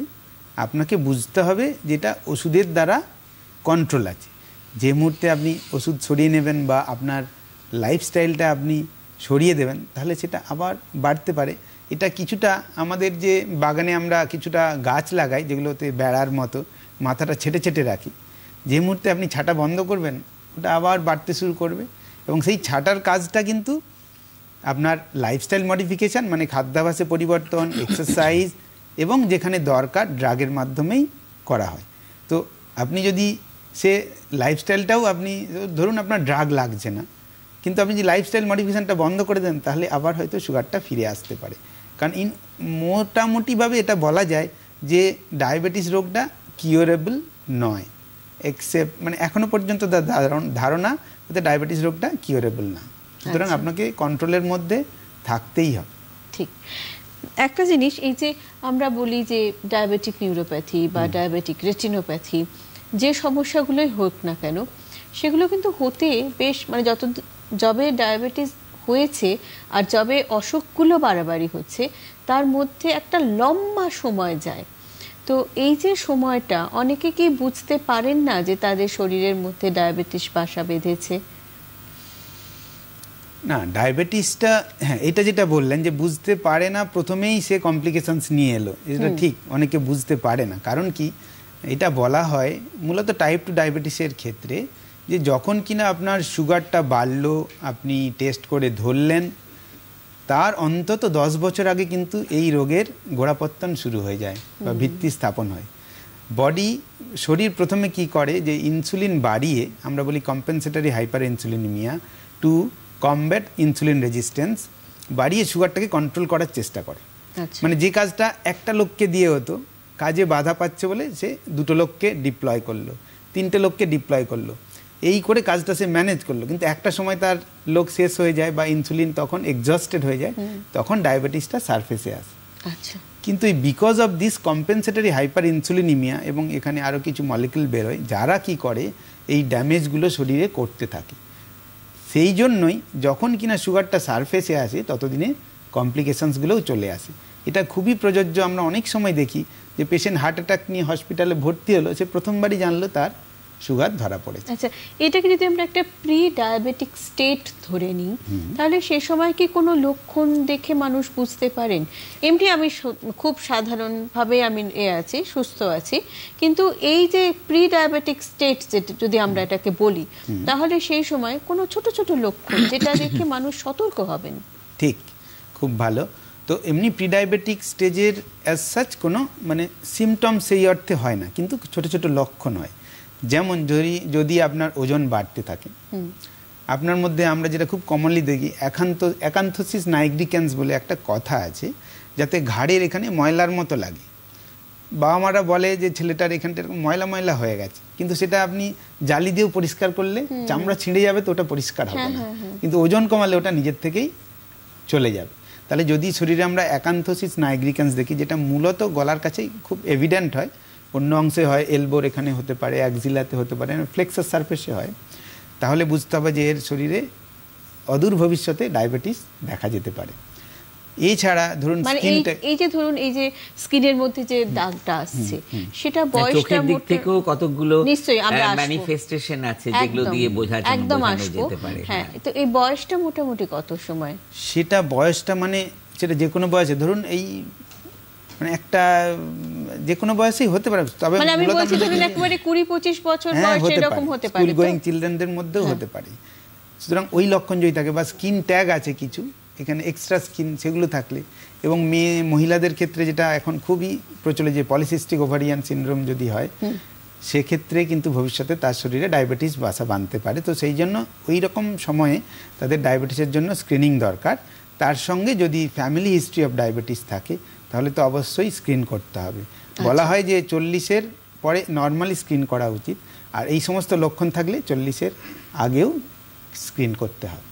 C: আপনাকে বুঝতে হবে যেটা ওষুধের দ্বারা কন্ট্রোল আছে। যে মুহূর্তে আপনি ওষুধ সরিয়ে নেবেন বা আপনার লাইফস্টাইলটা আপনি সরিয়ে দেবেন, তাহলে সেটা আবার বাড়তে পারে। এটা কিছুটা আমাদের যে বাগানে আমরা কিছুটা গাছ লাগাই, যেগুলোতে বেড়ার মতো মাথাটা ছেটে ছেটে রাখি, যে মুহূর্তে আপনি ছাঁটা বন্ধ করবেন, ওটা আবার বাড়তে শুরু করবে। এবং সেই ছাঁটার কাজটা কিন্তু আপনার লাইফস্টাইল মডিফিকেশান, মানে খাদ্যাভ্যাসে পরিবর্তন, এক্সারসাইজ এবং যেখানে দরকার ড্রাগের মাধ্যমেই করা হয়। তো আপনি যদি সে লাইফস্টাইলটাও, আপনি ধরুন আপনার ড্রাগ লাগছে না, কিন্তু আপনি যদি লাইফস্টাইল মডিফিকেশানটা বন্ধ করে দেন, তাহলে আবার হয়তো সুগারটা ফিরে আসতে পারে। কারণ মোটামুটিভাবে এটা বলা যায় যে ডায়াবেটিস রোগটা কিওরেবল নয়, এক্সেপ্ট মানে এখনও পর্যন্ত ধারণা যে ডায়াবেটিস রোগটা কিওরেবল না। সুতরাং আপনাকে কন্ট্রোলের মধ্যে থাকতেই হবে।
A: ঠিক। একটা জিনিস, এই যে আমরা বলি যে ডায়াবেটিক নিউরোপ্যাথি বা ডায়াবেটিক রেটিনোপ্যাথি, যে সমস্যাগুলোই হোক না কেন, সেগুলো কিন্তু হতে বেশ, মানে যবে ডায়াবেটিস হয়েছে আর যবে অসুখগুলো বাড়াবাড়ি হচ্ছে, তার মধ্যে একটা লম্বা সময় যায়। তো এই যে সময়টা, অনেকে কি বুঝতে পারেন না যে তাদের শরীরের মধ্যে ডায়াবেটিস বাসা বেঁধেছে?
C: না, ডায়াবেটিসটা, হ্যাঁ, এটা যেটা বললেন যে বুঝতে পারে না, প্রথমেই সে কমপ্লিকেশনস নিয়ে এলো, এটা ঠিক, অনেকে বুঝতে পারে না। কারণ কি, এটা বলা হয় মূলত টাইপ 2 ডায়াবেটিসের ক্ষেত্রে, যে যখন কিনা আপনার সুগারটা বাড়লো, আপনি টেস্ট করে ধরলেন, তার অন্তত 10 বছর আগে কিন্তু এই রোগের গোড়াপত্তন শুরু হয়ে যায় বা ভিত্তি স্থাপন হয়। শরীর প্রথমে কি করে, যে ইনসুলিন বাড়িয়ে, আমরা বলি compensatory hyper insulinemia to combat insulin resistance, বাড়িয়ে সুগারটাকে কন্ট্রোল করার চেষ্টা করে। মানে যে কাজটা একটা লোককে দিয়ে হতো, কাজে বাধা পাচ্ছে বলে সে 2টো লোককে ডিপ্লয় করলো, 3টে লোককে ডিপ্লয় করলো, এই করে কাজটা সে ম্যানেজ করলো। কিন্তু একটা সময় তার লোক শেষ হয়ে যায় বা ইনসুলিন তখন এক্সস্টেড হয়ে যায়, তখন ডায়াবেটিসটা সারফেসে আসে।
A: আচ্ছা।
C: কিন্তু এই because of this compensatory hyper insulinemia, এবং এখানে আরও কিছু মলিকুল বেরোয়, যারা কি করে এই ড্যামেজগুলো শরীরে করতে থাকে। সেই জন্যই যখন কিনা সুগারটা সারফেসে আসে, ততদিনে কমপ্লিকেশনসগুলোও চলে আসে। এটা খুবই প্রযোজ্য, আমরা অনেক সময় দেখি যে পেশেন্ট হার্ট অ্যাটাক নিয়ে হসপিটালে ভর্তি হলো, সে প্রথমবারই জানলো তার সুগার ধরা পড়েছে।
A: আচ্ছা, এটাকে যদি আমরা একটা প্রি ডায়াবেটিক স্টেট ধরে নিই, তাহলে সে সময় কি কোনো লক্ষণ দেখে মানুষ বুঝতে পারেন? এমনি আমি খুব সাধারণভাবে আমি আছি, সুস্থ আছি, কিন্তু এই যে প্রি ডায়াবেটিক স্টেট যদি আমরা এটাকে বলি, তাহলে সেই সময় কোনো ছোট ছোট লক্ষণ যেটা দেখে মানুষ সতর্ক হবেন।
C: ঠিক, খুব ভালো। তো এমনি প্রি ডায়াবেটিক স্টেজের অ্যাজ সাচ কোনো মানে সিমটম সেই অর্থে হয় না, কিন্তু ছোট ছোট লক্ষণ হয়। যেমন যদি আপনার ওজন বাড়তে থাকে, আপনার মধ্যে আমরা যেটা খুব কমনলি দেখি অ্যাকান্থোসিস নাইগ্রিক্যান্স বলে একটা কথা আছে, যাতে ঘাড়ের এখানে ময়লার মতো লাগে। বাবা মারা বলে যে ছেলেটার এখানটা এরকম ময়লা ময়লা হয়ে গেছে, কিন্তু সেটা আপনি জালি দিয়েও পরিষ্কার করলে চামড়া ছিঁড়ে যাবে, তো ওটা পরিষ্কার হবে না, কিন্তু ওজন কমালে ওটা নিজের থেকেই চলে যাবে। তাহলে যদি শরীরে আমরা অ্যাকান্থোসিস নাইগ্রিক্যান্স দেখি, যেটা মূলত গলার কাছেই খুব এভিডেন্ট হয়, অন্য অংশে হয়, এলবোর এখানে হতে পারে, অ্যাক্সিলাতে হতে পারে, ফ্লেক্সাস সারফেসে হয়, তাহলে বুঝতে হবে যে এর শরীরে অদূর ভবিষ্যতে ডায়াবেটিস দেখা যেতে পারে। এছাড়া ধরুন
A: এই যে স্কিনের মধ্যে যে দাগটা আসছে, সেটা বয়সটা
B: দিক থেকেও কতগুলো নিশ্চয়ই আমরা ম্যানিফেস্টেশন আছে যেগুলো দিয়ে বোঝানো যেতে পারে।
A: হ্যাঁ, তো এই বয়সটা মোটামুটি কত সময়?
C: সেটা বয়সটা মানে সেটা যে কোনো বয়সে, ধরুন এই মানে একটা যে কোনো বয়সেই হতে পারে, তবে
A: মানে আমি বলছি ধরুন একেবারে 20-25 বছর বয়সে এরকম হতে পারে,
C: স্কুল গোয়িং চিলড্রেনদের মধ্যেও হতে পারে। সুতরাং ওই লক্ষণ যদি থাকে বা স্কিন ট্যাগ আছে কিছু এখানে এক্সট্রা স্কিন, সেগুলো থাকলে, এবং মহিলাদের ক্ষেত্রে যেটা এখন খুবই প্রচলিত যে পলিসিস্টিক ওভারিয়ান সিনড্রোম যদি হয়, সেক্ষেত্রে কিন্তু ভবিষ্যতে তার শরীরে ডায়াবেটিস বাসা বাঁধতে পারে। তো সেই জন্য ওই রকম সময়ে তাদের ডায়াবেটিসের জন্য স্ক্রিনিং দরকার। তার সঙ্গে যদি ফ্যামিলি হিস্ট্রি অফ ডায়াবেটিস থাকে, তাহলে তো অবশ্যই স্ক্রিন করতে হবে। বলা হয় যে 40-এর পরে নর্মালি স্ক্রিন করা উচিত, আর এই সমস্ত লক্ষণ থাকলে 40-এর আগেও স্ক্রিন করতে হবে।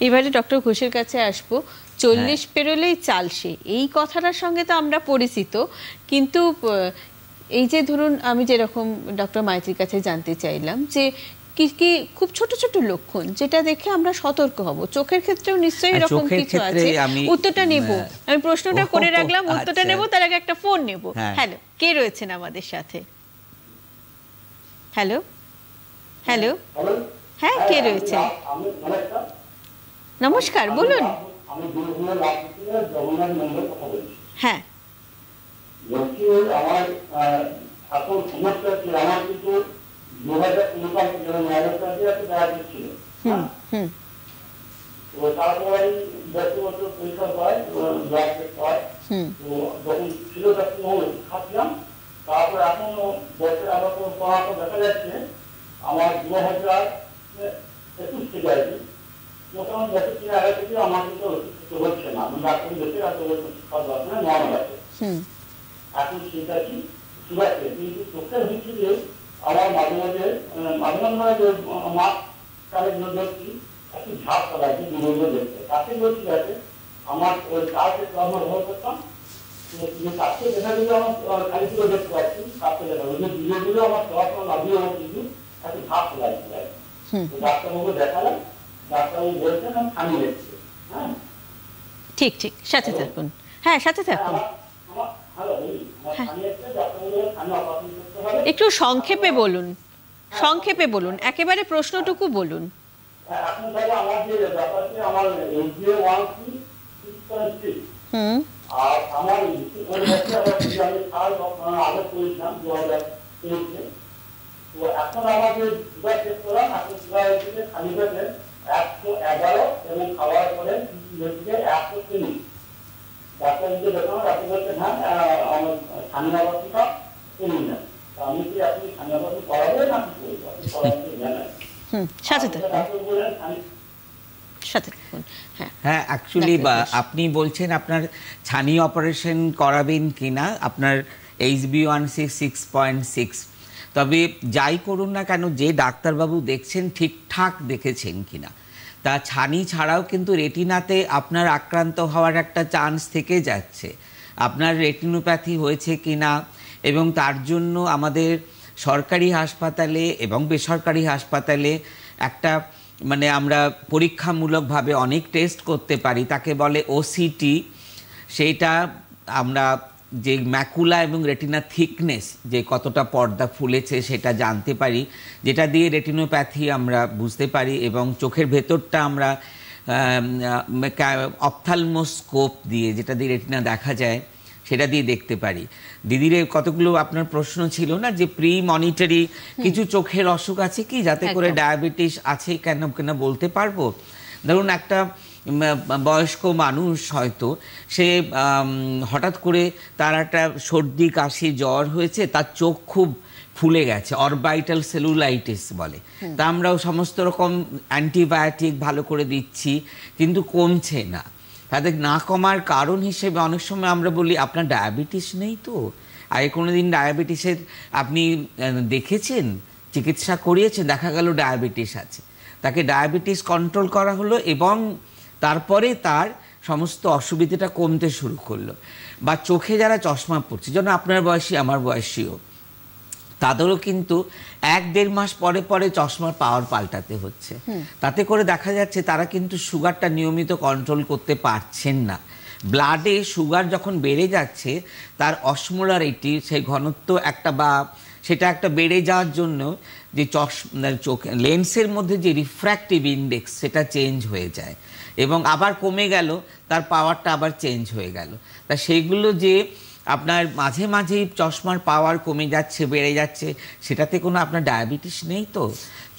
A: এবারে ডক্টর ঘোষের কাছে আসবো। 40 পেরোলেই চালসে, এই কথাটার সঙ্গে তো আমরা পরিচিত, কিন্তু এই যে ধরুন আমি যেরকম ডক্টর মাইতির কাছে জানতে চাইলাম যে কি কি খুব ছোট ছোট লক্ষণ যেটা দেখে আমরা সতর্ক হব, চোখের ক্ষেত্রেও নিশ্চয়ই এরকম কিছু আছে। উত্তরটা নেব, আমি প্রশ্নটা করে রাখলাম, উত্তরটা নেব, তার আগে একটা ফোন নেব। হ্যালো, কে রয়েছেন আমাদের সাথে? হ্যালো হ্যালো, হ্যাঁ, কে রয়েছেন? নমস্কার, বলুন। হ্যাঁ,
E: তারপর এখন বছর আবার কোনো পড়াশোনা দেখা যাচ্ছে আমার 2021 থেকে আর কি, মোটামুটি বছর 3 আগে থেকে আমার কিন্তু অসুস্থ হচ্ছে না। আমি ডাক্তার দেখে নর্মাল আছে। এখন সেটা কি ঠিক আছে, কিন্তু চোখের হচ্ছে যে আমার মাঝে মাঝে মাছ কালে ধরছি একটু ঝাঁপ করা আছে দূর দেখতে, তাকে বলছি আছে আমার ওই কাজে ব্যবহার করতাম, কাছে দেখা গেলে আমার খালি করে দেখতে পাচ্ছি, কাছে দেখা গেলে দিলে আমার চলাচল লাগিয়ে আমার কিন্তু একটু ঝাঁপ লাগছে। ডাক্তারবাবু দেখালাম, ডাক্তারবাবু বলছেন আমি খালি দেখছি। হ্যাঁ,
A: ঠিক ঠিক, সাথে থাকুন। হ্যাঁ, সাথে থাকুন। একটু সংক্ষেপে বলুন, সংক্ষেপে বলুন, একেবারে প্রশ্নটুকু বলুন।
E: এখন তাহলে আমার যে ব্যাপারটি আমার আর আমার আগে করেছিলাম 2023-এ, তো এখন আমাদের সুগার চেক করলাম, এখন সুগার হচ্ছে খালি পেটে 111 এবং খাওয়ার পরে 103। ডাক্তার দিকে দেখলাম, ডাক্তার বলছে হ্যাঁ আমার স্থানীয় অবস্থা কমিয়ে নেন। আমি কি আপনি স্থানীয় অবস্থা করাবো না কি করবো জানাই।
B: হ্যাঁ, অ্যাকচুয়ালি আপনি বলছেন আপনার ছানি অপারেশন করাবেন কিনা, আপনার HbA1c 6.6। তবে যাই করুন না কেন, যে ডাক্তারবাবু দেখছেন ঠিকঠাক দেখেছেন কিনা, তা ছানি ছাড়াও কিন্তু রেটিনাতে আপনার আক্রান্ত হওয়ার একটা চান্স থেকে যাচ্ছে। আপনার রেটিনোপ্যাথি হয়েছে কিনা, এবং তার জন্য আমাদের সরকারি হাসপাতালে এবং বেসরকারি হাসপাতালে একটা মানে আমরা পরীক্ষামূলকভাবে অনেক টেস্ট করতে পারি, তাকে বলে OCT। সেইটা আমরা যে ম্যাকুলা এবং রেটিনা থিকনেস যে কতটা পর্দা ফুলেছে সেটা জানতে পারি, যেটা দিয়ে রেটিনোপ্যাথি আমরা বুঝতে পারি, এবং চোখের ভেতরটা আমরা অপথালমোস্কোপ দিয়ে, যেটা দিয়ে রেটিনা দেখা যায়, সেটা দিয়ে দেখতে পারি। দিদির কতগুলো আপনার প্রশ্ন ছিল না, যে প্রি মনিটরি কিছু চোখের অসুখ আছে কি যাতে করে ডায়াবেটিস আছে কেন কেন বলতে পারবো। ধরুন একটা বয়স্ক মানুষ হয়তো সে হঠাৎ করে তার একটা সর্দি কাশি জ্বর হয়েছে, তার চোখ খুব ফুলে গেছে, অরবাইটাল সেলুলাইটিস বলে, তা আমরাও সমস্ত রকম অ্যান্টিবায়োটিক ভালো করে দিচ্ছি কিন্তু কমছে না। তাদের না কমার কারণ হিসেবে অনেক সময় আমরা বলি আপনার ডায়াবেটিস নেই তো, আগে কোনোদিন ডায়াবেটিসের আপনি দেখেছেন, চিকিৎসা করিয়েছেন, দেখা গেল ডায়াবেটিস আছে, তাকে ডায়াবেটিস কন্ট্রোল করা হলো এবং তারপরে তার সমস্ত অসুবিধাটা কমতে শুরু করলো। বা চোখে যারা চশমা পড়ছে, যেন আপনার বয়সী আমার বয়সীও, তাদেরও কিন্তু 1-1.5 মাস পরে পরে চশমার পাওয়ার পাল্টাতে হচ্ছে। তাতে করে দেখা যাচ্ছে তারা কিন্তু সুগারটা নিয়মিত কন্ট্রোল করতে পারছেন না। ব্লাডে সুগার যখন বেড়ে যাচ্ছে, তার অসমোলারিটি, সেই ঘনত্ব একটা বা সেটা একটা বেড়ে যাওয়ার জন্য যে চোখ লেন্সের মধ্যে যে রিফ্র্যাক্টিভ ইন্ডেক্স সেটা চেঞ্জ হয়ে যায় এবং আবার কমে গেল, তার পাওয়ারটা আবার চেঞ্জ হয়ে গেল। তা সেইগুলো যে আপনার মাঝে মাঝেই চশমার পাওয়ার কমে যাচ্ছে, বেড়ে যাচ্ছে, সেটাতে কোনো আপনার ডায়াবেটিস নেই তো।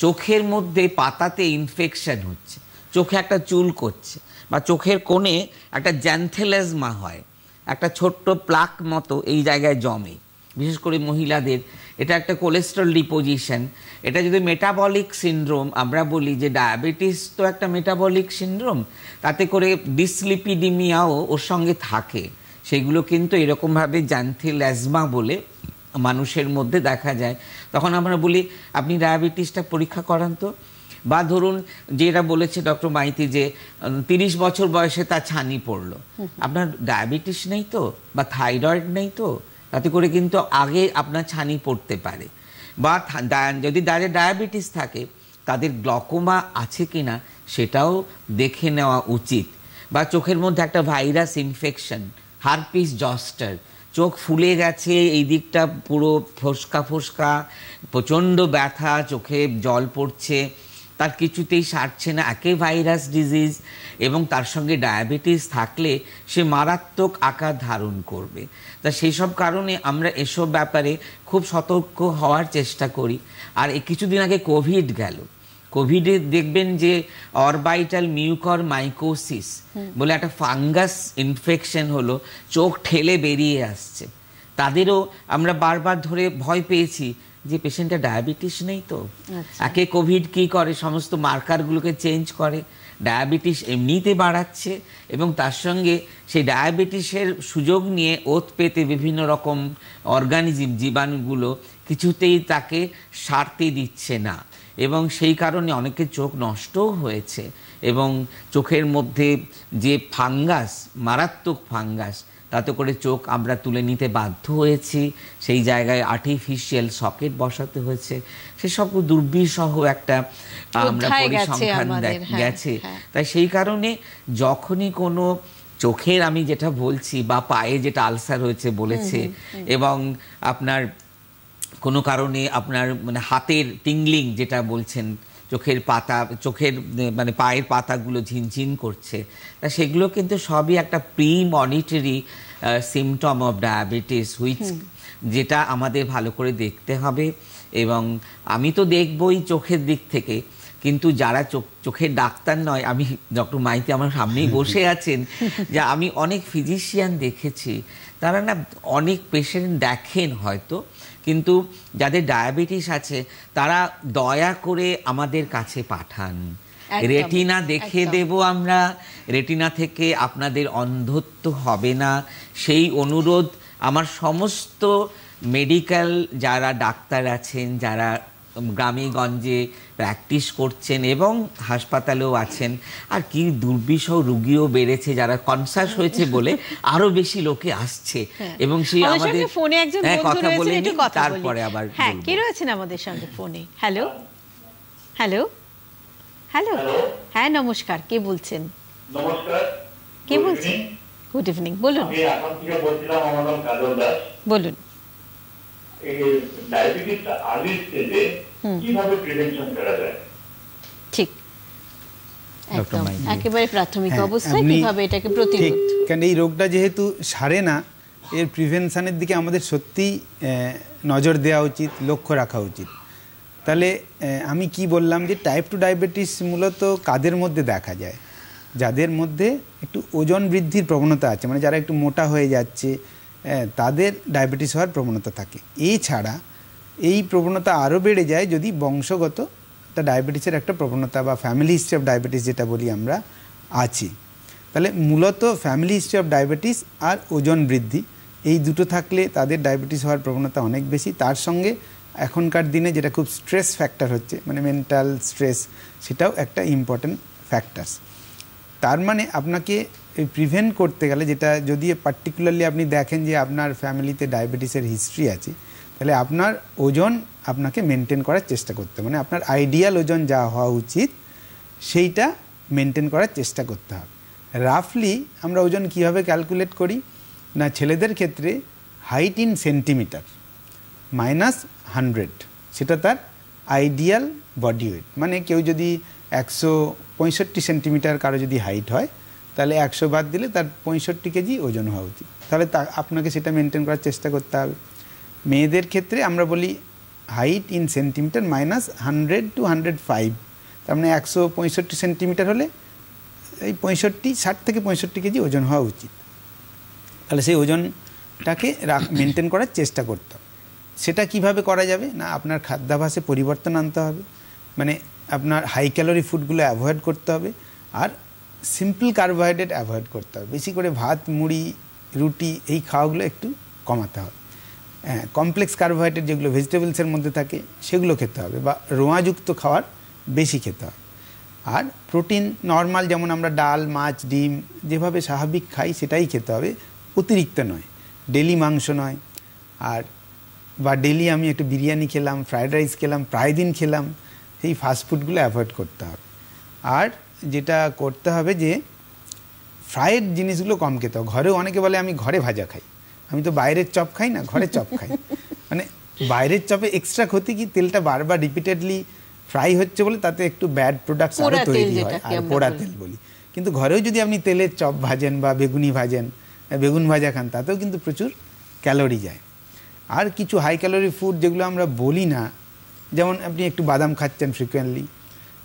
B: চোখের মধ্যে পাতাতে ইনফেকশন হচ্ছে, চোখে একটা চুল করছে, বা চোখের কোণে একটা জ্যান্থেলেজমা হয়, একটা ছোট্ট প্লাক মতো এই জায়গায় জমে, বিশেষ করে মহিলাদের। এটা একটা কোলেস্টেরল ডিপোজিশন। এটা যদি মেটাবলিক সিনড্রোম, আমরা বলি যে ডায়াবেটিস তো একটা মেটাবলিক সিনড্রোম, তাতে করে ডিসলিপিডিমিয়াও ওর সঙ্গে থাকে। সেগুলো কিন্তু এরকমভাবে জ্যান্থেলেজমা বলে মানুষের মধ্যে দেখা যায়। তখন আমরা বলি আপনি ডায়াবেটিসটা পরীক্ষা করান তো। বা ধরুন যেটা বলেছে ডক্টর মাইতি যে 30 বছর বয়সে তার ছানি পড়লো, আপনার ডায়াবেটিস নেই তো, বা থাইরয়েড নেই তো, তাতে করে কিন্তু আগে আপনার ছানি পড়তে পারে। বা যদি ডায়াবেটিস থাকে, তাদের গ্লকোমা আছে কিনা সেটাও দেখে নেওয়া উচিত। বা চোখের মধ্যে একটা ভাইরাস ইনফেকশন, হারপিস জস্টার, চোখ ফুলে গেছে, এই দিকটা পুরো ফোসকা ফোসকা, প্রচণ্ড ব্যথা, চোখে জল পড়ছে, তার কিছুতেই সারছে না, একে ভাইরাস ডিজিজ, এবং তার সঙ্গে ডায়াবেটিস থাকলে সে মারাত্মক আকার ধারণ করবে। তা সেই সব কারণে আমরা এসব ব্যাপারে খুব সতর্ক হওয়ার চেষ্টা করি। আর কিছুদিন আগে কোভিড গেল, কোভিডে দেখবেন যে অরবাইটাল মিউকর মাইকোসিস বলে একটা ফাঙ্গাস ইনফেকশন হলো, চোখ ঠেলে বেরিয়ে আসছে। তাদেরও আমরা বারবার ধরে ভয় পেয়েছি যে পেশেন্টটা ডায়াবেটিস নেই তো। একে কোভিড কি করে, সমস্ত মার্কারগুলোকে চেঞ্জ করে, ডায়াবেটিস এমনিতে বাড়াচ্ছে এবং তার সঙ্গে সেই ডায়াবেটিসের সুযোগ নিয়ে ওত পেতে বিভিন্ন রকম অর্গানিজম, জীবাণুগুলো কিছুতেই তাকে সারতে দিচ্ছে না, এবং সেই কারণে অনেকের চোখ নষ্টও হয়েছে। এবং চোখের মধ্যে যে ফাঙ্গাস, মারাত্মক ফাঙ্গাস, তাতে করে চোখ আমরা তুলে নিতে বাধ্য হয়েছি, সেই জায়গায় আর্টিফিশিয়াল সকেট বসাতে হয়েছে। সেসব দুর্বিষহ একটা আমরা পরিসংখ্যান গেছে। তাই সেই কারণে যখনই কোনো চোখের, আমি যেটা বলছি, বা পায়ে যেটা আলসার হয়েছে বলেছে, এবং আপনার কোনো কারণে আপনার মানে হাতের টিংলিং যেটা বলছেন, চোখের পাতা, চোখের মানে পায়ের পাতাগুলো ঝিনঝিন করছে, তা সেগুলো কিন্তু সবই একটা pre monetary symptom of diabetes, which যেটা আমাদের ভালো করে দেখতে হবে। এবং আমি তো দেখবই চোখের দিক থেকে, কিন্তু যারা চোখের ডাক্তার নয়, আমি ডক্টর মাইতি আমার সামনেই বসে আছেন, যে আমি অনেক ফিজিশিয়ান দেখেছি, তারা না অনেক পেশেন্ট দেখেন হয়তো, কিন্তু যাদের ডায়াবেটিস আছে তারা দয়া করে আমাদের কাছে পাঠান, রেটিনা দেখে দেব আমরা, রেটিনা থেকে আপনাদের অন্ধত্ব হবে না, সেই অনুরোধ আমার সমস্ত মেডিকেল যারা ডাক্তার আছেন, যারা গ্রামে গঞ্জে প্র্যাকটিস করছেন এবং হাসপাতালেও আছেন। আর কি দুর্বিষহ রোগীও বেড়েছে, যারা কনসাস হয়েছে বলে আরো বেশি লোকে আসছে। এবং সেই আমাদের
A: ফোনে একজন
B: কথা বলে তারপরে আবার
A: হ্যাঁ, কে রয়েছেন আমাদের সঙ্গে ফোনে? হ্যালো হ্যালো হ্যালো, হ্যাঁ নমস্কার, কে বলছেন?
E: নমস্কার,
A: কে বলছেন? গুড ইভিনিং, বলুন।
E: আমি আসাম থেকে বলছিলাম, আমার নাম কাজল দাস।
A: বলুন।
E: এই ডায়াবেটিস আর্লি স্টেজে কিভাবে প্রিভেনশন করা যায়?
A: ঠিক, একদম একেবারে প্রাথমিক অবস্থায়
C: আপনি
A: কিভাবে এটাকে প্রতিরোধ।
C: ঠিক, কারণ এই রোগটা যেহেতু সারে না, এর প্রিভেনশনের দিকে আমাদের সত্যিই নজর দেওয়া উচিত, লক্ষ্য রাখা উচিত। তাহলে আমি কি বললাম যে টাইপ 2 ডায়াবেটিস মূলত কাদের মধ্যে দেখা যায়? যাদের মধ্যে একটু ওজন বৃদ্ধির প্রবণতা আছে, মানে যারা একটু মোটা হয়ে যাচ্ছে, তাদের ডায়াবেটিস হওয়ার প্রবণতা থাকে। এছাড়া এই প্রবণতা আরও বেড়ে যায় যদি বংশগত ডায়াবেটিসের একটা প্রবণতা বা ফ্যামিলি হিস্ট্রি অফ ডায়াবেটিস যেটা বলি আমরা আছে। তাহলে মূলত ফ্যামিলি হিস্ট্রি অফ ডায়াবেটিস আর ওজন বৃদ্ধি এই দুটো থাকলে তাদের ডায়াবেটিস হওয়ার প্রবণতা অনেক বেশি। তার সঙ্গে এখনকার দিনে যেটা খুব স্ট্রেস ফ্যাক্টর হচ্ছে, মানে মেন্টাল স্ট্রেস, সেটাও একটা ইম্পর্ট্যান্ট ফ্যাক্টরস। তার মানে আপনাকে প্রিভেন্ট করতে গেলে, যেটা যদি পার্টিকুলারলি আপনি দেখেন যে আপনার ফ্যামিলিতে ডায়াবেটিসের হিস্ট্রি আছে, তাহলে আপনার ওজন আপনাকে মেনটেন করার চেষ্টা করতে হবে, মানে আপনার আইডিয়াল ওজন যা হওয়া উচিত সেইটা মেনটেন করার চেষ্টা করতে হবে। রাফলি আমরা ওজন কীভাবে ক্যালকুলেট করি না, ছেলেদের ক্ষেত্রে হাইট ইন সেন্টিমিটার -100 সেটা তার আইডিয়াল বডি ওয়েট। মানে কেউ যদি 165 সেন্টিমিটার কারো যদি হাইট হয়, তাহলে 100 বাদ দিলে তার 65 কেজি ওজন হওয়া উচিত। তাহলে আপনাকে সেটা মেনটেন করার চেষ্টা করতে হবে। মেয়েদের ক্ষেত্রে আমরা বলি হাইট ইন সেন্টিমিটার -100 to 105, তার মানে 165 সেন্টিমিটার হলে এই 60 থেকে 65 কেজি ওজন হওয়া উচিত। তাহলে সেই ওজনটাকে মেনটেন করার চেষ্টা করতে হবে। সেটা কিভাবে করা যাবে না, আপনার খাদ্যাভ্যাসে পরিবর্তন আনতে হবে, মানে আপনার হাই ক্যালোরি ফুডগুলো অ্যাভয়েড করতে হবে, আর সিম্পল কার্বোহাইড্রেট অ্যাভয়েড করতে হবে। বেশি করে ভাত, মুড়ি, রুটি এই খাওয়াগুলো একটু কমাতে হবে। কমপ্লেক্স কার্বোহাইড্রেট যেগুলো ভেজিটেবলসের মধ্যে থাকে সেগুলো খেতে হবে, বা রোঁয়াযুক্ত খাবার বেশি খেতে হবে। আর প্রোটিন নর্মাল, যেমন আমরা ডাল, মাছ, ডিম যেভাবে স্বাভাবিক খাই সেটাই খেতে হবে, অতিরিক্ত নয়। ডেলি মাংস নয়, আর বা ডেলি আমি একটু বিরিয়ানি খেলাম, ফ্রায়েড রাইস খেলাম, প্রায় দিন খেলাম, সেই ফাস্টফুডগুলো অ্যাভয়েড করতে হবে। আর যেটা করতে হবে যে ফ্রায়েড জিনিসগুলো কম খেতে হবে। ঘরেও অনেকে বলে আমি ঘরে ভাজা খাই, আমি তো বাইরের চপ খাই না, ঘরে চপ খাই। মানে বাইরের চপে এক্সট্রা ক্ষতি কি, তেলটা বারবার রিপিটেডলি ফ্রাই হচ্ছে বলে তাতে একটু ব্যাড প্রোডাক্টস আরও তৈরি হয়, আর পোড়া তেল বলি। কিন্তু ঘরেও যদি আপনি তেলের চপ ভাজেন বা বেগুনি ভাজেন, বেগুন ভাজা খান, তাতেও কিন্তু প্রচুর ক্যালোরি যায়। আর কিছু হাই ক্যালোরি ফুড যেগুলো আমরা বলি না, যেমন আপনি একটু বাদাম খাচ্ছেন ফ্রিকুয়েন্টলি,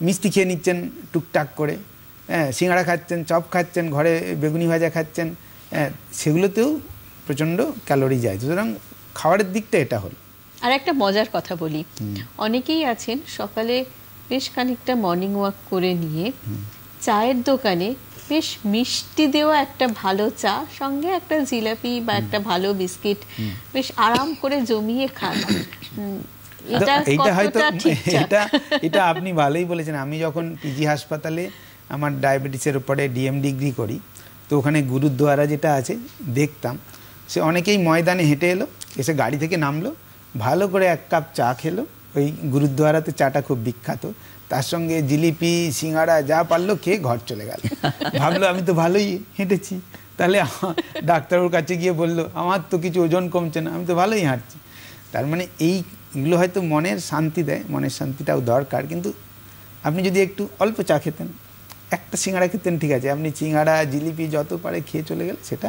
C: মিষ্টি খেয়ে নিচ্ছেন টুকটাক করে, সিঙ্গাড়া খাচ্ছেন, চপ খাচ্ছেন, ঘরে বেগুনি ভাজা খাচ্ছেন, সেগুলোতেও প্রচণ্ড ক্যালোরি যায়। সুতরাং খাবারের দিকটা এটা হল।
A: আর একটা মজার কথা বলি, অনেকেই আছেন সকালে বেশ খানিকটা মর্নিং ওয়াক করে নিয়ে চায়ের দোকানে বেশ মিষ্টি দেওয়া একটা ভালো চা, সঙ্গে একটা জিলাপি বা একটা ভালো বিস্কিট বেশ আরাম করে জমিয়ে খান।
C: এটা আপনি ভালোই বলেছেন। আমি যখন পিজি হাসপাতালে আমার ডায়াবেটিসের উপরে ডিএম ডিগ্রি করি, তো ওখানে গুরুদ্বারা যেটা আছে দেখতাম, সে অনেকেই ময়দানে হেঁটে এলো, এসে গাড়ি থেকে নামলো, ভালো করে 1 কাপ চা খেলো। ওই গুরুদ্বারাতে চাটা খুব বিখ্যাত, তার সঙ্গে জিলিপি, সিঙ্গাড়া যা পারলো খেয়ে ঘর চলে গেল। ভাবলো আমি তো ভালোই হেঁটেছি। তাহলে ডাক্তারবাবুর কাছে গিয়ে বললো আমার তো কিছু ওজন কমছে না, আমি তো ভালোই হাঁটছি। তার মানে এইগুলো হয়তো মনের শান্তি দেয়, মনের শান্তিটাও দরকার। কিন্তু আপনি যদি একটু অল্প চা খেতেন, একটা সিঙ্গাড়া খেতেন, ঠিক আছে, আপনি সিঙ্গাড়া জিলিপি যত পারে খেয়ে চলে গেলে সেটা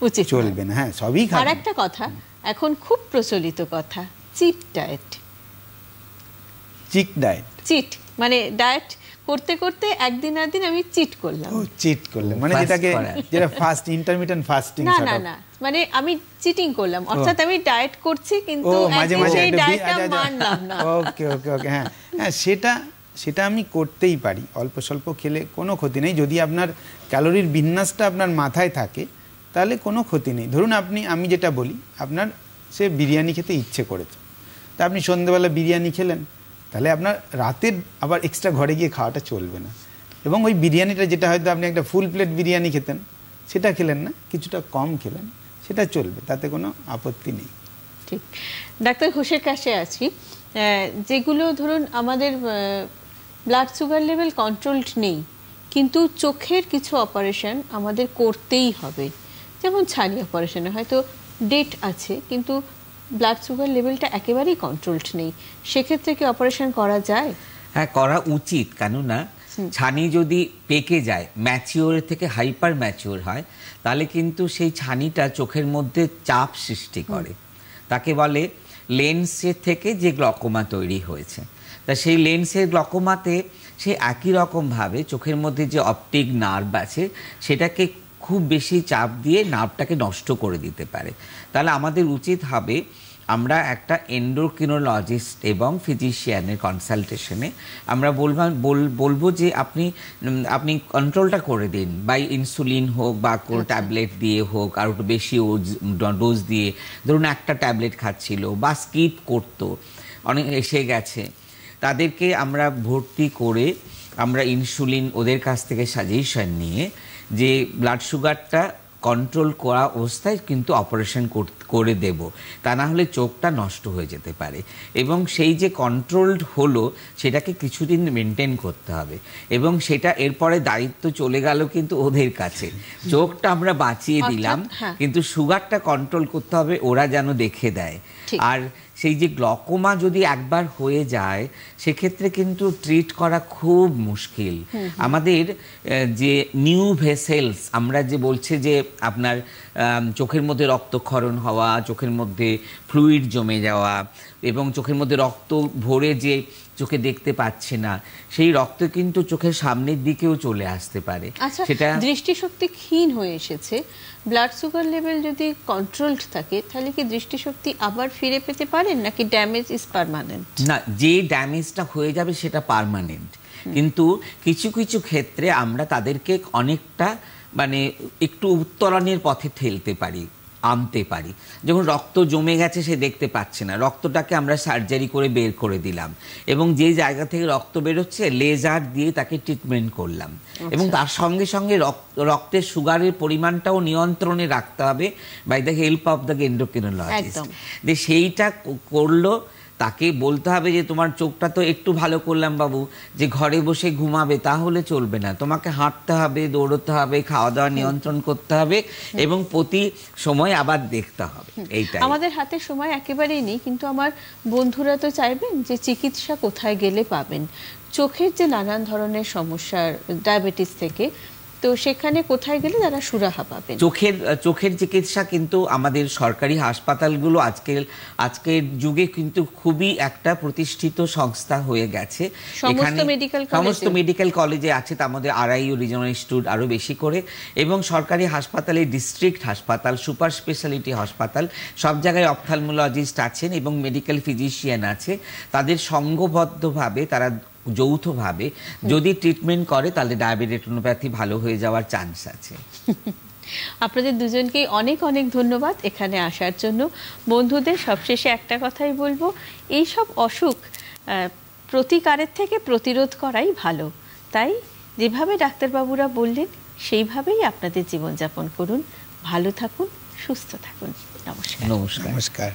C: উচিত চলবে না। হ্যাঁ, সবই খাবেন।
A: আর একটা কথা এখন খুব প্রচলিত কথা, cheat diet.
C: Cheat diet,
A: cheat মানে ডায়েট করতে করতে একদিন একদিন আমি চিট করলাম।
C: ও চিট করলাম মানে যেটা ফাস্ট ইন্টারমিটেন্ট ফাস্টিং।
A: না না না, মানে আমি চিটিং করলাম, অর্থাৎ আমি ডায়েট করছি কিন্তু
C: মাঝে মাঝে
A: সেই ডায়েটটা মানলাম না।
C: ওকে ওকে ওকে, হ্যাঁ হ্যাঁ, সেটা আমি করতেই পারি, অল্প স্বল্প খেলে কোনো ক্ষতি নেই। যদি আপনার ক্যালোরির বিন্যাসটা আপনার মাথায় থাকে তাহলে কোনো ক্ষতি নেই। ধরুন আমি যেটা বলি, আপনার সে বিরিয়ানি খেতে ইচ্ছে করেছে, তা আপনি সন্ধ্যেবেলা বিরিয়ানি খেলেন, তাহলে আপনার রাতের আবার এক্সট্রা ঘরে গিয়ে খাওয়াটা চলবে না। এবং ওই বিরিয়ানিটা যেটা হয়তো আপনি একটা ফুল প্লেট বিরিয়ানি খেতেন, সেটা খেলেন না, কিছুটা কম খেলেন, সেটা চলবে, তাতে কোনো আপত্তি নেই।
A: ঠিক। ডাক্তার ঘোষের কাছে আছি, যেগুলো ধরুন আমাদের ব্লাড সুগার লেভেল কন্ট্রোলড নেই, কিন্তু চোখের কিছু অপারেশন আমাদের করতেই হবে, যেমন ছানি অপারেশনে হয়তো ডেট আছে কিন্তু ব্লাড সুগার লেভেলটা একেবারেই কন্ট্রোলড নেই, সেক্ষেত্রে কি অপারেশন করা যায়?
B: হ্যাঁ, করা উচিত। কেননা ছানি যদি পেকে যায়, ম্যাচিওর থেকে হাইপার ম্যাচিওর হয়, তাহলে কিন্তু সেই ছানিটা চোখের মধ্যে চাপ সৃষ্টি করে। তাকে বলে লেন্সের থেকে যে গ্লকোমা তৈরি হয়েছে। তা সেই লেন্সের গ্লকোমাতে সে একই রকমভাবে চোখের মধ্যে যে অপটিক নার্ভ আছে সেটাকে খুব বেশি চাপ দিয়ে নার্ভটাকে নষ্ট করে দিতে পারে। তাহলে আমাদের উচিত হবে আমরা একটা এন্ডোক্রিনোলজিস্ট এবং ফিজিশিয়ানের কনসালটেশনে আমরা বলবো যে আপনি কন্ট্রোলটা করে দিন, বাই ইনসুলিন হোক বা কোনো ট্যাবলেট দিয়ে হোক, আর একটু বেশি ডোজ দিয়ে, ধরুন একটা ট্যাবলেট খাচ্ছিল বা স্কিপ করতো, অনেক এসে গেছে, তাদেরকে আমরা ভর্তি করে আমরা ইনসুলিন ওদের কাছ থেকে সাজেশন নিয়ে যে ব্লাড সুগারটা কন্ট্রোল করা অবস্থায় কিন্তু অপারেশন করে দেব, তা না হলে চোখটা নষ্ট হয়ে যেতে পারে। এবং সেই যে কন্ট্রোলড হলো সেটাকে কিছুদিন মেনটেন করতে হবে, এবং সেটা এরপরে দায়িত্ব চলে গেল কিন্তু ওদের কাছে। চোখটা আমরা বাঁচিয়ে দিলাম, কিন্তু সুগারটা কন্ট্রোল করতে হবে, ওরা যেন দেখে দেয়। আর সেই যে গ্লকোমা যদি একবার হয়ে যায় সেক্ষেত্রে কিন্তু ট্রিট করা খুব মুশকিল। আমাদের যে নিউ ভেসেলস আমরা যে বলছে যে আপনার চোখের মধ্যে রক্তক্ষরণ হওয়া, চোখের মধ্যে ফ্লুইড জমে যাওয়া এবং চোখের মধ্যে রক্ত ভরে যে চোখে দেখতে পাচ্ছে না, সেই রক্ত কিন্তু চোখের সামনের দিকেও চলে আসতে পারে।
A: সেটা দৃষ্টিশক্তি ক্ষীণ হয়ে এসেছে, ব্লাড সুগার লেভেল যদি কন্ট্রোলড থাকে তাহলে কি দৃষ্টিশক্তি আবার ফিরে পেতে পারেন নাকি ড্যামেজ ইজ পার্মানেন্ট?
B: না, যে ড্যামেজটা হয়ে যাবে সেটা পার্মানেন্ট, কিন্তু কিছু কিছু ক্ষেত্রে আমরা তাদেরকে অনেকটা মানে একটু উত্তরণের পথে ঠেলতে পারি, আনতে পারি। যখন রক্ত জমে গেছে সে দেখতে পাচ্ছে না, রক্তটাকে আমরা সার্জারি করে বের করে দিলাম এবং যে জায়গা থেকে রক্ত বেরোচ্ছে লেজার দিয়ে তাকে ট্রিটমেন্ট করলাম, এবং তার সঙ্গে সঙ্গে রক্তের সুগারের পরিমাণটাও নিয়ন্ত্রণে রাখতে হবে by the help of the endocrinologist. যে সেইটা করলো তাকে বলতে হবে যে তোমার চোখটা তো একটু ভালো করলাম বাবু, যে ঘরে বসে ঘুমাবে তাহলে চলবে না, তোমাকে হাঁটতে হবে, দৌড়তে হবে, খাওয়া দাওয়া নিয়ন্ত্রণ করতে হবে এবং প্রতি সময় আবার দেখতে হবে। এইটাই।
A: আমাদের হাতে সময় একেবারেই নেই, কিন্তু আমার বন্ধুরা তো চাইবেন যে চিকিৎসা কোথায় গেলে পাবেন। চোখের যে নানান ধরনের সমস্যার ডায়াবেটিস থেকে, তো সেখানে কোথায় গেলে তারা সুরাহা পাবেন?
B: চোখের চিকিৎসা কিন্তু আমাদের সরকারি হাসপাতালগুলো আজকের যুগে কিন্তু খুবই একটা প্রতিষ্ঠিত সংস্থা হয়ে গেছে। সমস্ত মেডিকেল কলেজে আছে, তার মধ্যে RIU রিজনাল ইনস্টিটিউট আরো বেশি করে, এবং সরকারি হাসপাতালে ডিস্ট্রিক্ট হাসপাতাল, সুপার স্পেশালিটি হাসপাতাল, সব জায়গায় অপথ্যালমোলজিস্ট আছেন এবং মেডিকেল ফিজিশিয়ান আছে। তাদের সংঘবদ্ধভাবে তারা যৌথভাবে যদি ট্রিটমেন্ট করে তাহলে ডায়াবেটিস ভালো হয়ে যাওয়ার চান্স আছে।
A: আপনাদের দুজনকেই অনেক অনেক ধন্যবাদ এখানে আসার জন্য। বন্ধুদের সবশেষে একটা কথাই বলবো, এই সব অসুখ প্রতিকারের থেকে প্রতিরোধ করাই ভালো। তাই যেভাবে ডাক্তারবাবুরা বললেন সেইভাবেই আপনাদের জীবনযাপন করুন। ভালো থাকুন, সুস্থ থাকুন। নমস্কার।
B: নমস্কার।
C: নমস্কার।